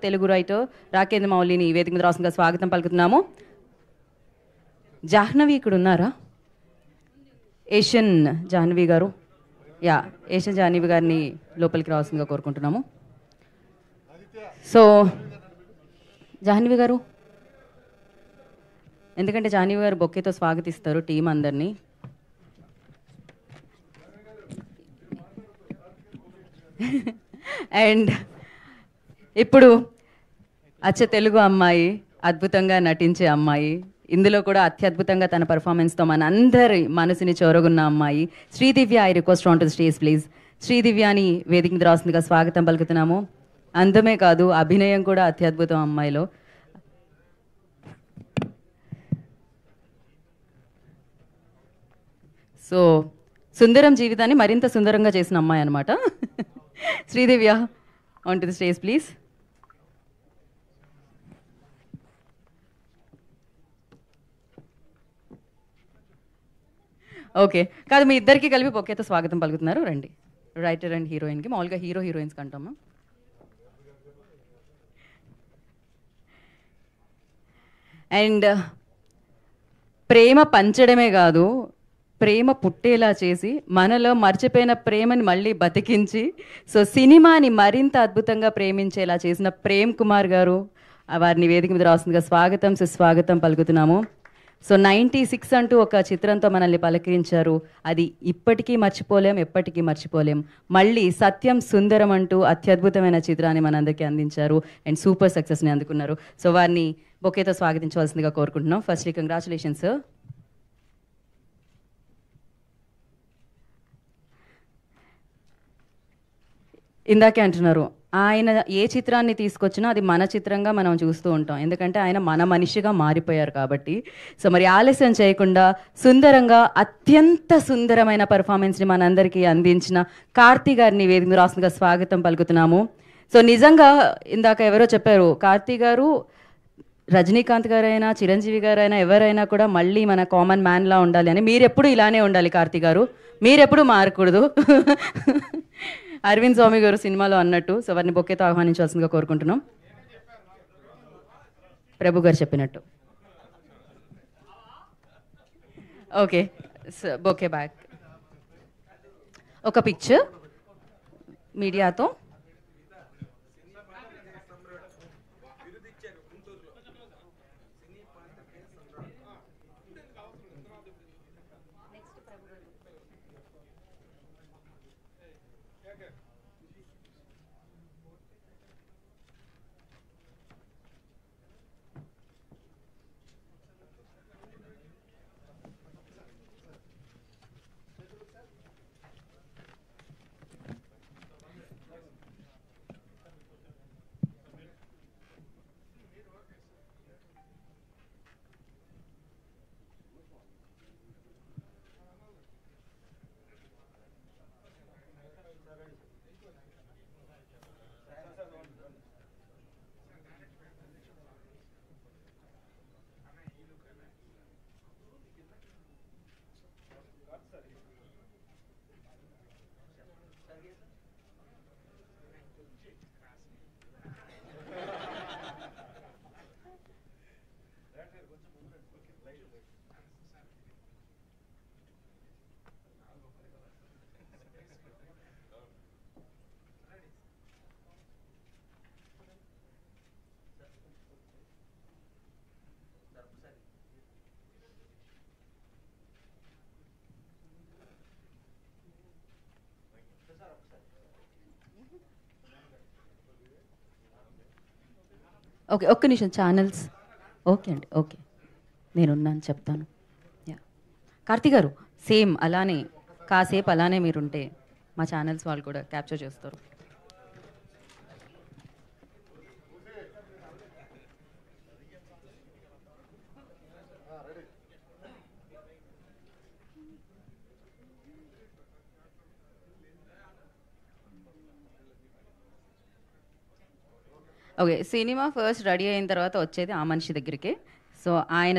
తెలుగు రైటర్ రాకేంద్ర మౌళిని వేదిక మీద రాసుగా స్వాగతం పలుకుతున్నాము. జాహ్నవి ఇక్కడ ఉన్నారా? ఏషియన్ జాహ్నవి గారు, ఏషియన్ జాహ్నవి గారిని లోపలికి రావాల్సిందిగా కోరుకుంటున్నాము. సో జాహ్నవి గారు, ఎందుకంటే జాహ్నవి గారు బొక్కేతో స్వాగతిస్తారు టీం అందరినీ. అండ్ ఇప్పుడు తెలుగు అమ్మాయి, అద్భుతంగా నటించే అమ్మాయి, ఇందులో కూడా అత్యద్భుతంగా తన పర్ఫార్మెన్స్తో మన అందరి మనసుని చోరగున్న అమ్మాయి Sridivya. I request on to the stage please. శ్రీదివ్యాని వేదిక మీద రాస్తుందిగా స్వాగతం పలుకుతున్నాము. అందమే కాదు, అభినయం కూడా అత్యద్భుతం అమ్మాయిలో. సో సుందరం జీవితాన్ని మరింత సుందరంగా చేసిన అమ్మాయి అనమాట Sridivya. On to the stage please. Okay, కాదు మీ ఇద్దరికి కలిపి బొకేతో స్వాగతం పలుకుతున్నారు. రండి. రైటర్ అండ్ హీరోయిన్కి, మామూలుగా హీరోయిన్స్ కంటామా? అండ్ ప్రేమ పంచడమే కాదు, ప్రేమ పుట్టేలా చేసి మనలో మర్చిపోయిన ప్రేమని మళ్ళీ బతికించి సినిమాని మరింత అద్భుతంగా ప్రేమించేలా చేసిన ప్రేమ్ కుమార్ గారు, వారిని వేదిక మీద రాస్తుందిగా స్వాగతం సుస్వాగతం పలుకుతున్నాము. 96 అంటూ ఒక చిత్రంతో మనల్ని పలకరించారు. అది ఇప్పటికీ మర్చిపోలేం, ఎప్పటికీ మర్చిపోలేం. మళ్ళీ సత్యం సుందరం అంటూ అత్యద్భుతమైన చిత్రాన్ని మనందరికీ అందించారు అండ్ సూపర్ సక్సెస్ని అందుకున్నారు. వారిని బొకేతో స్వాగతించవలసిందిగా కోరుకుంటున్నాం. Firstly congratulations sir. ఇందాకే అంటున్నారు, ఆయన ఏ చిత్రాన్ని తీసుకొచ్చినా అది మన చిత్రంగా మనం చూస్తూ ఉంటాం, ఎందుకంటే ఆయన మన మనిషిగా మారిపోయారు కాబట్టి. మరి ఆలస్యం చేయకుండా సుందరంగా అత్యంత సుందరమైన పర్ఫార్మెన్స్ని మనందరికీ అందించిన కార్తీ గారిని వేదిక రాస్తుందిగా స్వాగతం పలుకుతున్నాము. నిజంగా ఇందాక ఎవరో చెప్పారు, కార్తీ గారు రజనీకాంత్ గారైనా చిరంజీవి గారైనా ఎవరైనా కూడా మళ్ళీ మన కామన్ మ్యాన్లా ఉండాలి అని. మీరెప్పుడు ఇలానే ఉండాలి కార్తీ గారు, మీరెప్పుడు మారకూడదు అరవింద్ స్వామి గారు సినిమాలో అన్నట్టు. వారిని బొకేతో ఆహ్వానించాల్సిందిగా కోరుకుంటున్నాం. ప్రభు గారు చెప్పినట్టు. Okay, bouquet back. ఒక పిక్చర్ మీడియాతో. ఓకే, ఒక్క నిమిషం. ఛానల్స్ ఓకే అండి, ఓకే, నేనున్నాను, చెప్తాను. యా, కార్తీ గారు సేమ్ అలానే కాసేపు అలానే మీరుంటే మా ఛానల్స్ వాళ్ళు కూడా క్యాప్చర్ చేస్తారు. ఓకే, సినిమా ఫస్ట్ రెడీ అయిన తర్వాత వచ్చేది ఆ మనిషి దగ్గరికే. సో ఆయన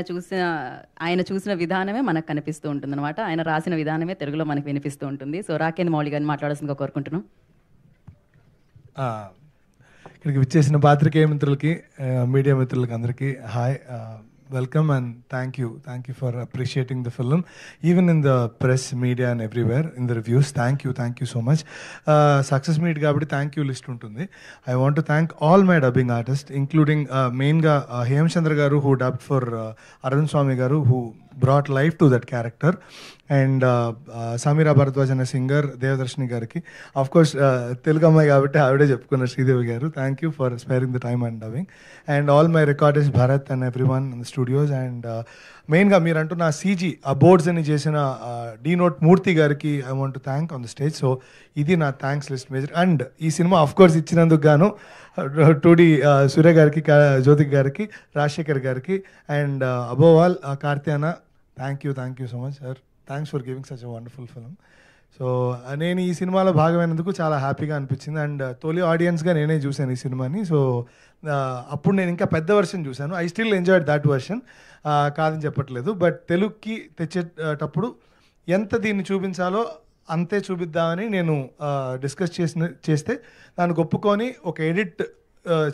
చూసిన విధానమే మనకు కనిపిస్తూ ఉంటుంది అనమాట. ఆయన రాసిన విధానమే తెలుగులో మనకు వినిపిస్తూ ఉంటుంది. సో రాకేంద్ర మౌళి గారిని మాట్లాడాల్సిందిగా కోరుకుంటున్నాం. ఇక్కడికి విచ్చేసిన పాత్రికేయ మిత్రులకి, మీడియా మిత్రులకి అందరికీ hi, welcome and thank you for appreciating the film even in the press, media and everywhere in the reviews. Thank you so much. Success meet కాబట్టి థ్యాంక్ యూ లిస్ట్ ఉంటుంది. I want to thank all my dubbing artist including మెయిన్గా హేమచంద్ర గారు who dubbed for Arun స్వామి గారు, who brought life to that character, and Samira Bharadwaj అనే singer, Devadarshini గారికి, of course Telugu అమ్మాయి కాబట్టి ఆవిడే చెప్పుకున్న శ్రీదేవి గారు, thank you for sparing the time and dubbing, and all my recordist Bharat and every one in the studios. And మెయిన్గా మీరు అంటున్న సీజీ ఆ బోర్డ్స్ అని చేసిన డీ నోట్ మూర్తి గారికి I want to thank on the stage. So ఇది నా థ్యాంక్స్ లిస్ట్ మేజర్. అండ్ ఈ సినిమా ఆఫ్ కోర్స్ ఇచ్చినందుకు గాను 2D సూర్య గారికి, జ్యోతిక్ గారికి, రాజశేఖర్ గారికి, అండ్ అబోవ్ ఆల్ కార్తీయానా, thank you so much sir. Thanks for giving such a wonderful film. So నేను ఈ సినిమాలో భాగమైనందుకు చాలా హ్యాపీగా అనిపించింది. అండ్ తొలి ఆడియన్స్గా నేనే చూశాను ఈ సినిమాని. సో అప్పుడు నేను ఇంకా పెద్ద వెర్షన్ చూశాను. I still enjoyed that version, కాదని చెప్పట్లేదు. బట్ తెలుగుకి తెచ్చేటప్పుడు ఎంత దీన్ని చూపించాలో అంతే చూపిద్దామని నేను డిస్కస్ చేస్తే దానికి ఒప్పుకొని ఒక ఎడిట్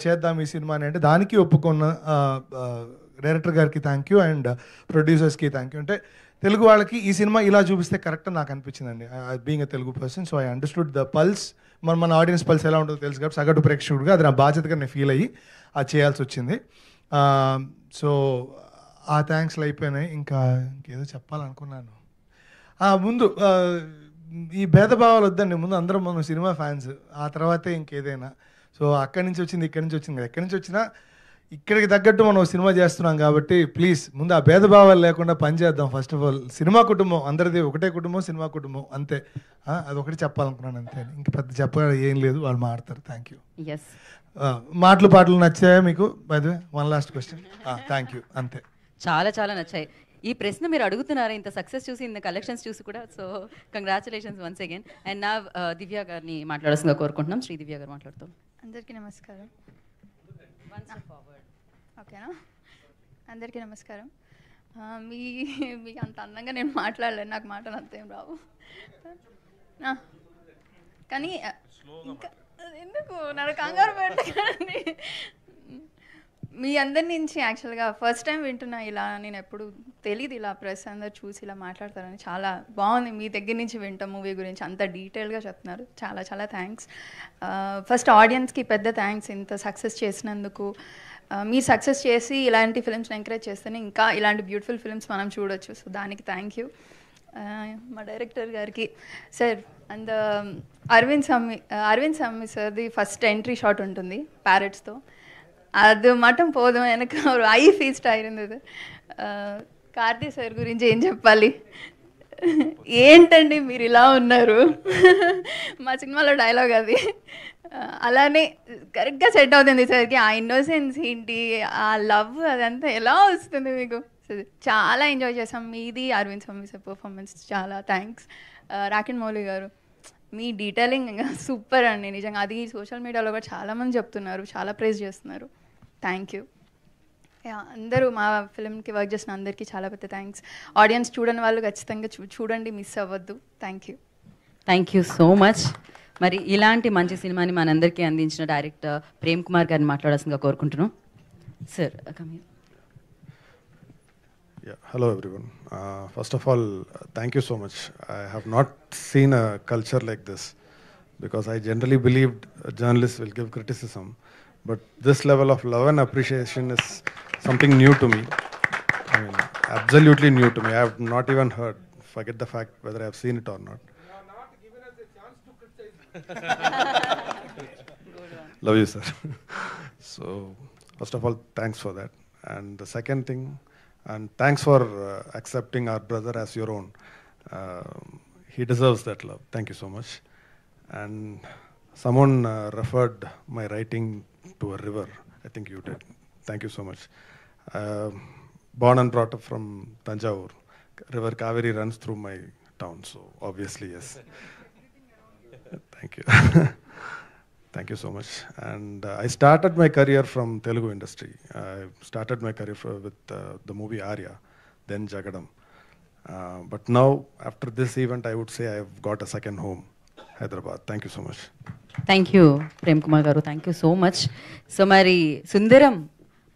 చేద్దాం ఈ సినిమాని అంటే దానికి ఒప్పుకున్న డైరెక్టర్ గారికి థ్యాంక్ యూ అండ్ ప్రొడ్యూసర్స్కి థ్యాంక్ యూ. అంటే తెలుగు వాళ్ళకి ఈ సినిమా ఇలా చూపిస్తే కరెక్ట్ నాకు అనిపించిందండి, being a Telugu person. So I understood the pulse, మన ఆడియన్స్ పల్స్ ఎలా ఉంటుందో తెలుసు కాబట్టి సగటు ప్రేక్షకుడిగా అది నా బాధ్యతగా నేను ఫీల్ అయ్యి అది చేయాల్సి వచ్చింది. సో ఆ థ్యాంక్స్లు అయిపోయినాయి. ఇంకేదో చెప్పాలనుకున్నాను. ముందు ఈ భేదభావాలు వద్దండి, ముందు అందరం మనం సినిమా ఫ్యాన్స్, ఆ తర్వాతే ఇంకేదైనా. సో అక్కడి నుంచి వచ్చింది, ఇక్కడి నుంచి వచ్చింది, ఎక్కడి నుంచి వచ్చినా ఇక్కడికి తగ్గట్టు మనం సినిమా చేస్తున్నాం కాబట్టి ప్లీజ్ ముందు ఆ భేదభావాలు లేకుండా పనిచేద్దాం. ఫస్ట్ ఆఫ్ ఆల్ సినిమా కుటుంబం అందరిది ఒకటే కుటుంబం, సినిమా కుటుంబం అంతే. అదొకటి చెప్పాలనుకున్నాను అంతే, ఇంక పెద్ద చెప్పాలి ఏం లేదు, వాళ్ళు మాడతారు. Thank you. పాటలు నచ్చాయా మీకు? By the way one last question. Thank you, అంతే. చాలా చాలా నచ్చాయి. ఈ ప్రశ్న మీరు అడుగుతున్నారు ఇంత సక్సెస్ చూసి, ఇంత కలెక్షన్స్ చూసి కూడా. So congratulations once again. And నా దివ్య గారిని మాట్లాడాల్సిందిగా కోరుకుంటున్నాం. శ్రీ దివ్య గారు మాట్లాడుతాం. అందరికీ నమస్కారం. ఓకేనా? అందరికీ నమస్కారం. మీకు అంత అందంగా నేను మాట్లాడలేను, నాకు మాటలు అంతేం రావు. కానీ ఇంకా ఎందుకు నన్ను కంగారు పెట్టకండి. మీ అందరి నుంచి యాక్చువల్గా ఫస్ట్ టైం వింటున్నా ఇలా. నేను ఎప్పుడు తెలియదు ఇలా ప్రెస్ అందరు చూసి ఇలా మాట్లాడతారని. చాలా బాగుంది మీ దగ్గర నుంచి వింటాం మూవీ గురించి అంత డీటెయిల్గా చెప్తున్నారు. చాలా చాలా థ్యాంక్స్. ఫస్ట్ ఆడియన్స్కి పెద్ద థ్యాంక్స్ ఇంత సక్సెస్ చేసినందుకు. మీరు సక్సెస్ చేసి ఇలాంటి ఫిల్మ్స్ని ఎంకరేజ్ చేస్తేనే ఇంకా ఇలాంటి బ్యూటిఫుల్ ఫిల్మ్స్ మనం చూడొచ్చు. సో దానికి థ్యాంక్ యూ. మా డైరెక్టర్ గారికి సార్ అండ్ అరవింద్ సమ్మి సార్ది ఫస్ట్ ఎంట్రీ షాట్ ఉంటుంది ప్యారెట్స్తో, అది మటం పోదు వెనక ఐ ఫీస్ట్ అయింది. కార్తీ సార్ గురించి ఏం చెప్పాలి, ఏంటండి మీరు ఇలా ఉన్నారు, మా సినిమాలో డైలాగ్ అది. అలానే కరెక్ట్గా సెట్ అవుతుంది సార్కి. ఆ ఇన్నోసెన్స్ ఏంటి, ఆ లవ్ అదంతా ఎలా వస్తుంది మీకు. చాలా ఎంజాయ్ చేసాం. మీది అరవింద్ స్వామి సార్ పర్ఫార్మెన్స్ చాలా థ్యాంక్స్. రాకేంద్ర మౌళి గారు మీ డీటెయిలింగ్ ఇంకా సూపర్ అండి నిజంగా. అది సోషల్ మీడియాలో కూడా చాలామంది చెప్తున్నారు, చాలా ప్రైజ్ చేస్తున్నారు. Thank you. అందరూ మా ఫిల్మ్కి వర్క్ చేసిన అందరికీ చాలా పెద్ద థ్యాంక్స్. ఆడియన్స్ చూడని వాళ్ళు ఖచ్చితంగా చూడండి, మిస్ అవ్వద్దు. Thank you so much. మరి ఇలాంటి మంచి సినిమాని మనందరికీ అందించిన డైరెక్టర్ ప్రేమ్ కుమార్ గారిని మాట్లాడాల్సిందిగా కోరుకుంటున్నాం. Sir Yeah, hello everyone. First of all, thank you so much. I have not seen a culture like this because I generally believed journalists will give criticism, but this level of love and appreciation is something new to me. I mean, absolutely new to me. I have not even heard. Forget the fact whether I have seen it or not. Love you, sir. So, first of all, thanks for that. And the second thing, and thanks for accepting our brother as your own. He deserves that love. Thank you so much. And someone referred my writing to a river. I think you did. Thank you so much. Born and brought up from Tanjavur. River Kaveri runs through my town, so obviously yes. Thank you. Thank you so much. And I started my career from Telugu industry. I started my career with the movie Arya, then Jagadam. But now, after this event, I would say I have got a second home, Hyderabad. Thank you so much. Thank you Prem Kumar garu, thank you so much. So మరి సుందరం,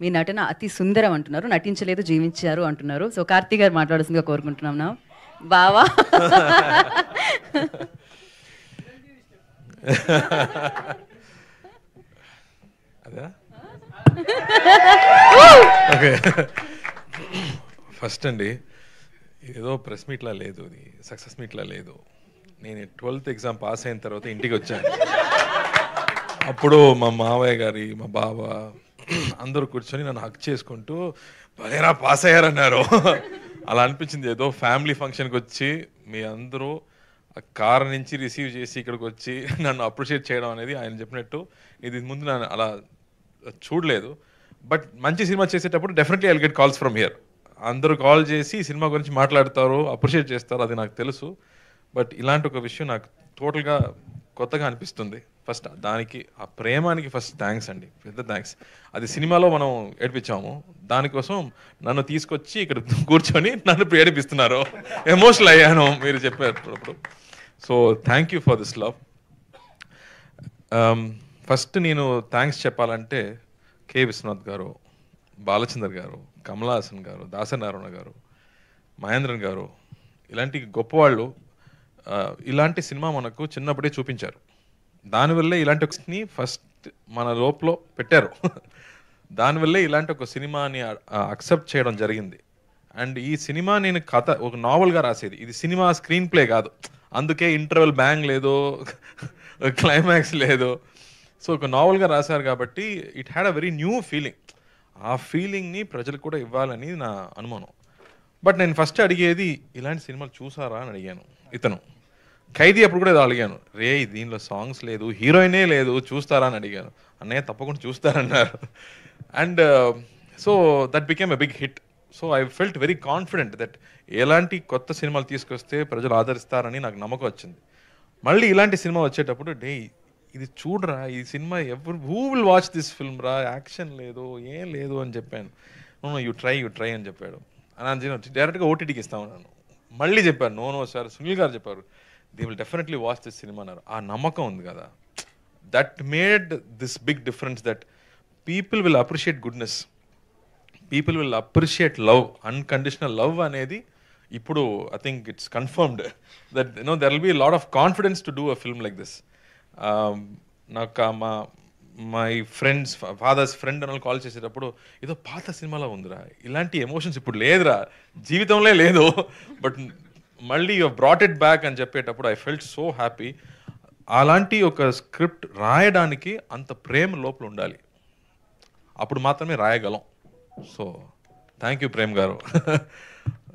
మీ నటన అతి సుందరం అంటున్నారు, నటించలేదు జీవించారు అంటున్నారు. So Karthi గారు మాట్లాడాల్సిందిగా కోరుకుంటున్నాం. నా బావా అదా ఓకే. ఫస్ట్ అండి, ఏదో ప్రెస్ మీట్లా లేదు, ఇది సక్సెస్ మీట్లా లేదు. నేను 12th ఎగ్జామ్ పాస్ అయిన తర్వాత ఇంటికి వచ్చాను. అప్పుడు మా మావయ్య గారి, మా బావ అందరూ కూర్చొని నన్ను హక్ చేసుకుంటూ భలేరా పాస్ అయ్యారన్నారు. అలా అనిపించింది, ఏదో ఫ్యామిలీ ఫంక్షన్కి వచ్చి మీ అందరూ కార్ నుంచి రిసీవ్ చేసి ఇక్కడికి వచ్చి నన్ను అప్రిషియేట్ చేయడం అనేది ఆయన చెప్పినట్టు ఇది ముందు నన్ను అలా చూడలేదు. బట్ మంచి సినిమా చేసేటప్పుడు definitely I will get calls from here. అందరూ కాల్ చేసి సినిమా గురించి మాట్లాడతారు, అప్రిషియేట్ చేస్తారు, అది నాకు తెలుసు. బట్ ఇలాంటి ఒక విషయం నాకు టోటల్గా కొత్తగా అనిపిస్తుంది. ఫస్ట్ దానికి, ఆ ప్రేమానికి ఫస్ట్ థ్యాంక్స్ అండి, పెద్ద థ్యాంక్స్. అది సినిమాలో మనం ఏడిపించాము, దానికోసం నన్ను తీసుకొచ్చి ఇక్కడ కూర్చొని నన్ను ఏడిపిస్తున్నారు. ఎమోషనల్ అయ్యాను మీరు చెప్పేటప్పుడు. So thank you for this love. First నేను థ్యాంక్స్ చెప్పాలంటే కె విశ్వనాథ్ గారు, బాలచందర్ గారు, కమలా హాసన్ గారు, దాసనారాయణ గారు, మహేంద్రన్ గారు, ఇలాంటి గొప్పవాళ్ళు ఇలాంటి సినిమా మనకు చిన్నప్పుడే చూపించారు. దానివల్లే ఇలాంటి ఒకని ఫస్ట్ మన లోపల పెట్టారు. దానివల్లే ఇలాంటి ఒక సినిమాని అక్సెప్ట్ చేయడం జరిగింది. అండ్ ఈ సినిమా నేను కథ ఒక నావల్గా రాసేది, ఇది సినిమా స్క్రీన్ ప్లే కాదు. అందుకే ఇంటర్వెల్ బ్యాంగ్ లేదు, క్లైమాక్స్ లేదు. సో ఒక నావల్గా రాశారు కాబట్టి it had a very new feeling. ఆ ఫీలింగ్ని ప్రజలకు కూడా ఇవ్వాలని నా అనుమానం. బట్ నేను ఫస్ట్ అడిగేది, ఇలాంటి సినిమాలు చూసారా అని అడిగాను. ఇతను ఖైదీ అప్పుడు కూడా అడిగాను, రే దీనిలో సాంగ్స్ లేదు, హీరోయినే లేదు, చూస్తారా అని అడిగాను. అన్నయ్య తప్పకుండా చూస్తారన్నారు. And so that became a big hit. So I felt very confident that ఎలాంటి కొత్త సినిమాలు తీసుకొస్తే ప్రజలు ఆదరిస్తారని నాకు నమ్మకం వచ్చింది. మళ్ళీ ఇలాంటి సినిమా వచ్చేటప్పుడు డే ఇది చూడరా, ఈ సినిమా ఎవరు who will watch this film రా, యాక్షన్ లేదు, ఏం లేదు అని చెప్పాను. యూ ట్రై అని చెప్పాడు. అని డైరెక్ట్గా ఓటీటీకి ఇస్తామన్నాను. మళ్ళీ చెప్పాను, నో సార్, సునీల్ గారు చెప్పారు, they will definitely watch this cinema అన్నారు. ఆ నమ్మకం ఉంది కదా, that made this big difference, that people will appreciate goodness, people will appreciate love, unconditional love అనేది ఇప్పుడు I think it's confirmed that there will be lot of confidence to do a film like this. నాకు my friends, fathers friend అని call చేసేటప్పుడు ఏదో పాత సినిమాలో ఉందిరా, ఇలాంటి ఎమోషన్స్ ఇప్పుడు లేదురా, జీవితంలో లేదు, బట్ మళ్ళీ యూ బ్రాట్ ఇట్ బ్యాక్ అని చెప్పేటప్పుడు ఐ ఫెల్ట్ సో హ్యాపీ. అలాంటి ఒక స్క్రిప్ట్ రాయడానికి అంత ప్రేమ లోపల ఉండాలి, అప్పుడు మాత్రమే రాయగలం. సో థ్యాంక్ యూ ప్రేమ్ గారు.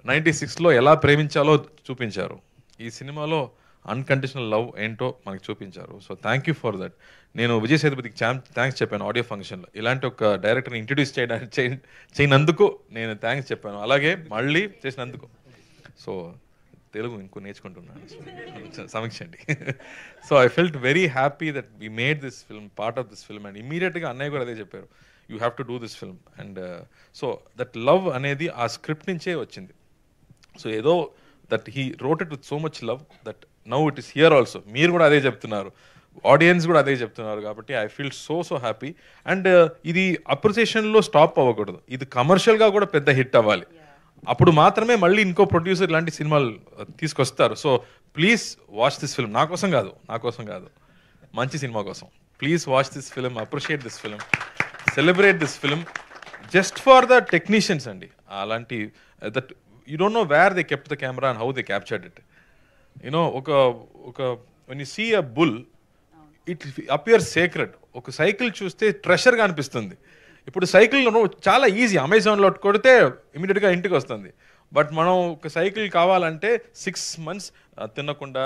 96లో ఎలా ప్రేమించాలో చూపించారు, ఈ సినిమాలో అన్కండిషనల్ లవ్ ఏంటో మనకు చూపించారు. So thank you for that. నేను విజయ్ సేతుపతికి థ్యాంక్స్ చెప్పాను ఆడియో ఫంక్షన్లో, ఇలాంటి ఒక డైరెక్టర్ని ఇంట్రడ్యూస్ చేయనందుకు నేను థ్యాంక్స్ చెప్పాను, అలాగే మళ్ళీ చేసినందుకు. సో తెలుగు ఇంకో నేర్చుకుంటున్నాను, సమీక్షండి. So I felt very happy that we made this film, part of this film. And ఇమీడియట్గా అన్నయ్య కూడా అదే చెప్పారు, you have to do this film. And so that love అనేది ఆ స్క్రిప్ట్ నుంచే వచ్చింది. సో ఏదో that he wrote it with so much love that now it is here also. మీరు కూడా అదే చెప్తున్నారు, ఆడియన్స్ కూడా అదే చెప్తున్నారు, కాబట్టి I feel so happy. And ఇది అప్రిసియేషన్లో స్టాప్ అవ్వకూడదు, ఇది కమర్షియల్గా కూడా పెద్ద హిట్ అవ్వాలి. అప్పుడు మాత్రమే మళ్ళీ ఇంకో ప్రొడ్యూసర్ ఇలాంటి సినిమాలు తీసుకొస్తారు. So please watch this film. నా కోసం కాదు, మంచి సినిమా కోసం. Please watch this film, appreciate this film, celebrate this film just for the technicians అండి. అలాంటి that you don't know where they kept the camera and how they captured it. You know ఒక when you see a bull it appear sacred. ఒక cycle చూస్తే ట్రెషర్గా అనిపిస్తుంది. ఇప్పుడు cycle చాలా easy, అమెజాన్లో కొడితే ఇమీడియట్గా ఇంటికి వస్తుంది. బట్ మనం ఒక సైకిల్ కావాలంటే 6 months తినకుండా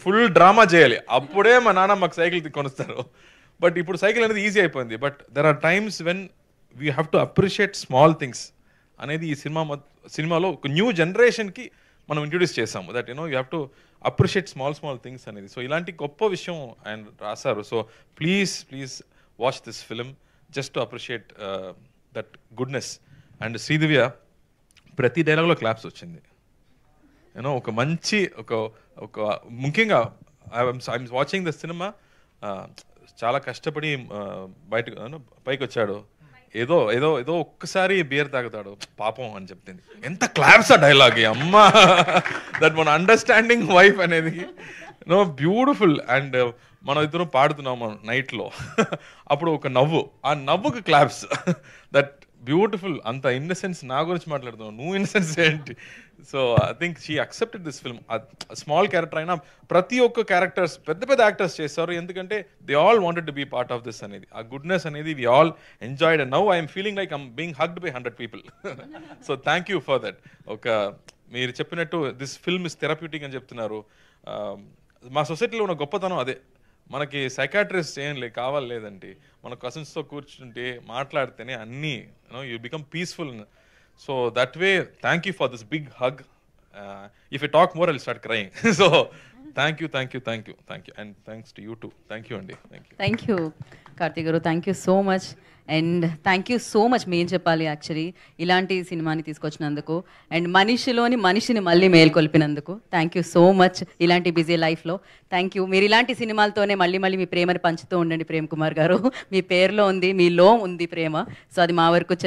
ఫుల్ డ్రామా చేయాలి, అప్పుడే మా నాన్న మాకు సైకిల్ కొనిస్తారు. బట్ ఇప్పుడు సైకిల్ అనేది ఈజీ అయిపోయింది. But there are times when we have to appreciate small things అనేది ఈ సినిమాలో ఒక న్యూ జనరేషన్కి మనం ఇంట్రొడ్యూస్ చేసాము. That you have to appreciate small things అనేది. సో ఇలాంటి గొప్ప విషయం ఆయన రాశారు. So please watch this film just to appreciate that goodness. And Sridivya ప్రతి డైలాగ్లో క్లాప్స్ వచ్చింది. యూనో ఒక మంచి ఒక ముఖ్యంగా ఐఎమ్ వాచింగ్ ద సినిమా, చాలా కష్టపడి పైకి వచ్చాడు. ఏదో ఒక్కసారి బియర్ తాగుతాడు పాపం అని చెప్తుంది. ఎంత క్లాప్స్ ఆ డైలాగ్ అమ్మా. దట్ మన అండర్స్టాండింగ్ వైఫ్ అనేది బ్యూటిఫుల్. అండ్ మనం ఇద్దరం పాడుతున్నాము నైట్లో, అప్పుడు ఒక నవ్వు, ఆ నవ్వుకి క్లాప్స్. That beautiful. అంత ఇన్నసెన్స్ నా గురించి మాట్లాడుతున్నావు, నువ్వు ఇన్నసెన్స్ ఏంటి? So I think she accepted this film. Small character అయినా ప్రతి ఒక్క క్యారెక్టర్స్ పెద్ద యాక్టర్స్ చేస్తారు, ఎందుకంటే they all wanted to be part of this అనేది. ఆ గుడ్నెస్ అనేది we all enjoyed. And now I'm feeling like I'm being hugged by 100 people. So thank you for that. మీరు చెప్పినట్టు దిస్ ఫిల్మ్ ఇస్ థెరప్యూటిక్ అని చెప్తున్నారు. మా సొసైటీలో ఉన్న గొప్పతనం అదే. మనకి సైకాట్రిస్ట్ ఏం కావాలేదండి, మన కజిన్స్తో కూర్చుంటే మాట్లాడితేనే అన్నీ you become peaceful. So that way thank you for this big hug. If you talk more I will start crying. So thank you and thanks to you too. Thank you అండి. Thank you Karthik garu, thank you so much. And thank you so much మేము చెప్పాలి actually ఇలాంటి సినిమాని తీసుకొచ్చినందుకు అండ్ మనిషిని మళ్ళీ మేల్కొల్పినందుకు థ్యాంక్ యూ సో మచ్. ఇలాంటి బిజీ లైఫ్లో థ్యాంక్ యూ. మీరు ఇలాంటి సినిమాలతోనే మళ్ళీ మీ ప్రేమని పంచుతూ ఉండండి ప్రేమ్ కుమార్ గారు. మీ పేరులో ఉంది, మీలో ఉంది ప్రేమ. సో అది మా వరకు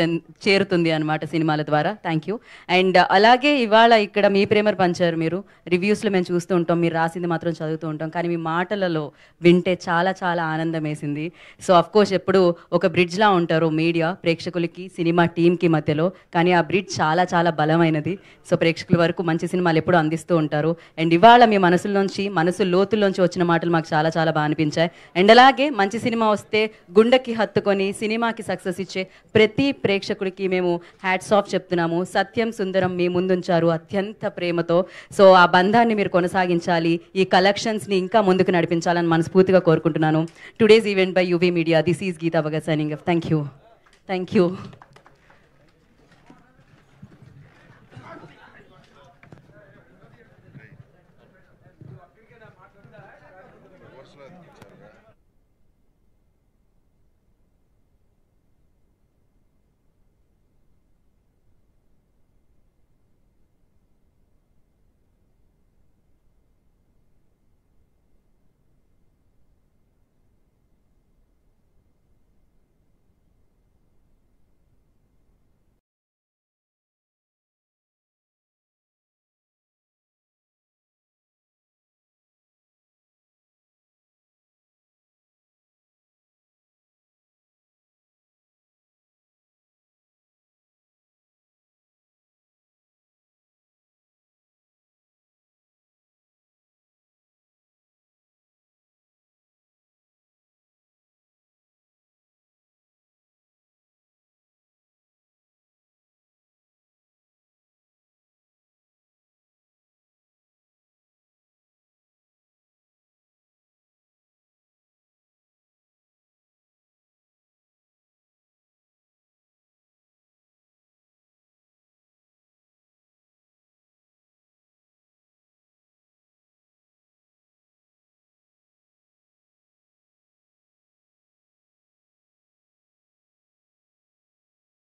చేరుతుంది అనమాట సినిమాల ద్వారా. Thank you. అండ్ అలాగే ఇవాళ ఇక్కడ మీ ప్రేమను పంచారు మీరు. రివ్యూస్లో మేము చూస్తూ ఉంటాం, మీరు రాసింది మాత్రం చదువుతూ ఉంటాం, కానీ మీ మాటలలో వింటే చాలా ఆనందం వేసింది. సో అఫ్కోర్స్ ఎప్పుడు ఒక బ్రిడ్జ్లా ఉంటారు మీడియా ప్రేక్షకులకి సినిమా టీంకి మధ్యలో, కానీ ఆ బ్రిడ్జ్ చాలా బలమైనది. సో ప్రేక్షకుల వరకు మంచి సినిమాలు ఎప్పుడూ అందిస్తూ ఉంటారు. అండ్ ఇవాళ మీ మనసు లోతుల్లోంచి వచ్చిన మాటలు మాకు చాలా బాగా అనిపించాయి. అండ్ అలాగే మంచి సినిమా వస్తే గుండెకి హత్తుకొని సినిమాకి సక్సెస్ ఇచ్చే ప్రతి ప్రేక్షకుడికి మేము హ్యాట్స్ ఆఫ్ చెప్తున్నాము. సత్యం సుందరం మీ ముందుంచారు అత్యంత ప్రేమతో. సో ఆ బంధాన్ని మీరు కొనసాగించాలి, ఈ కలెక్షన్స్ని ఇంకా ముందుకు నడిపించాలని మనస్ఫూర్తిగా కోరుకుంటున్నాను. Today's event by UV media. This is Geeta Bhagat signing off. Thank you.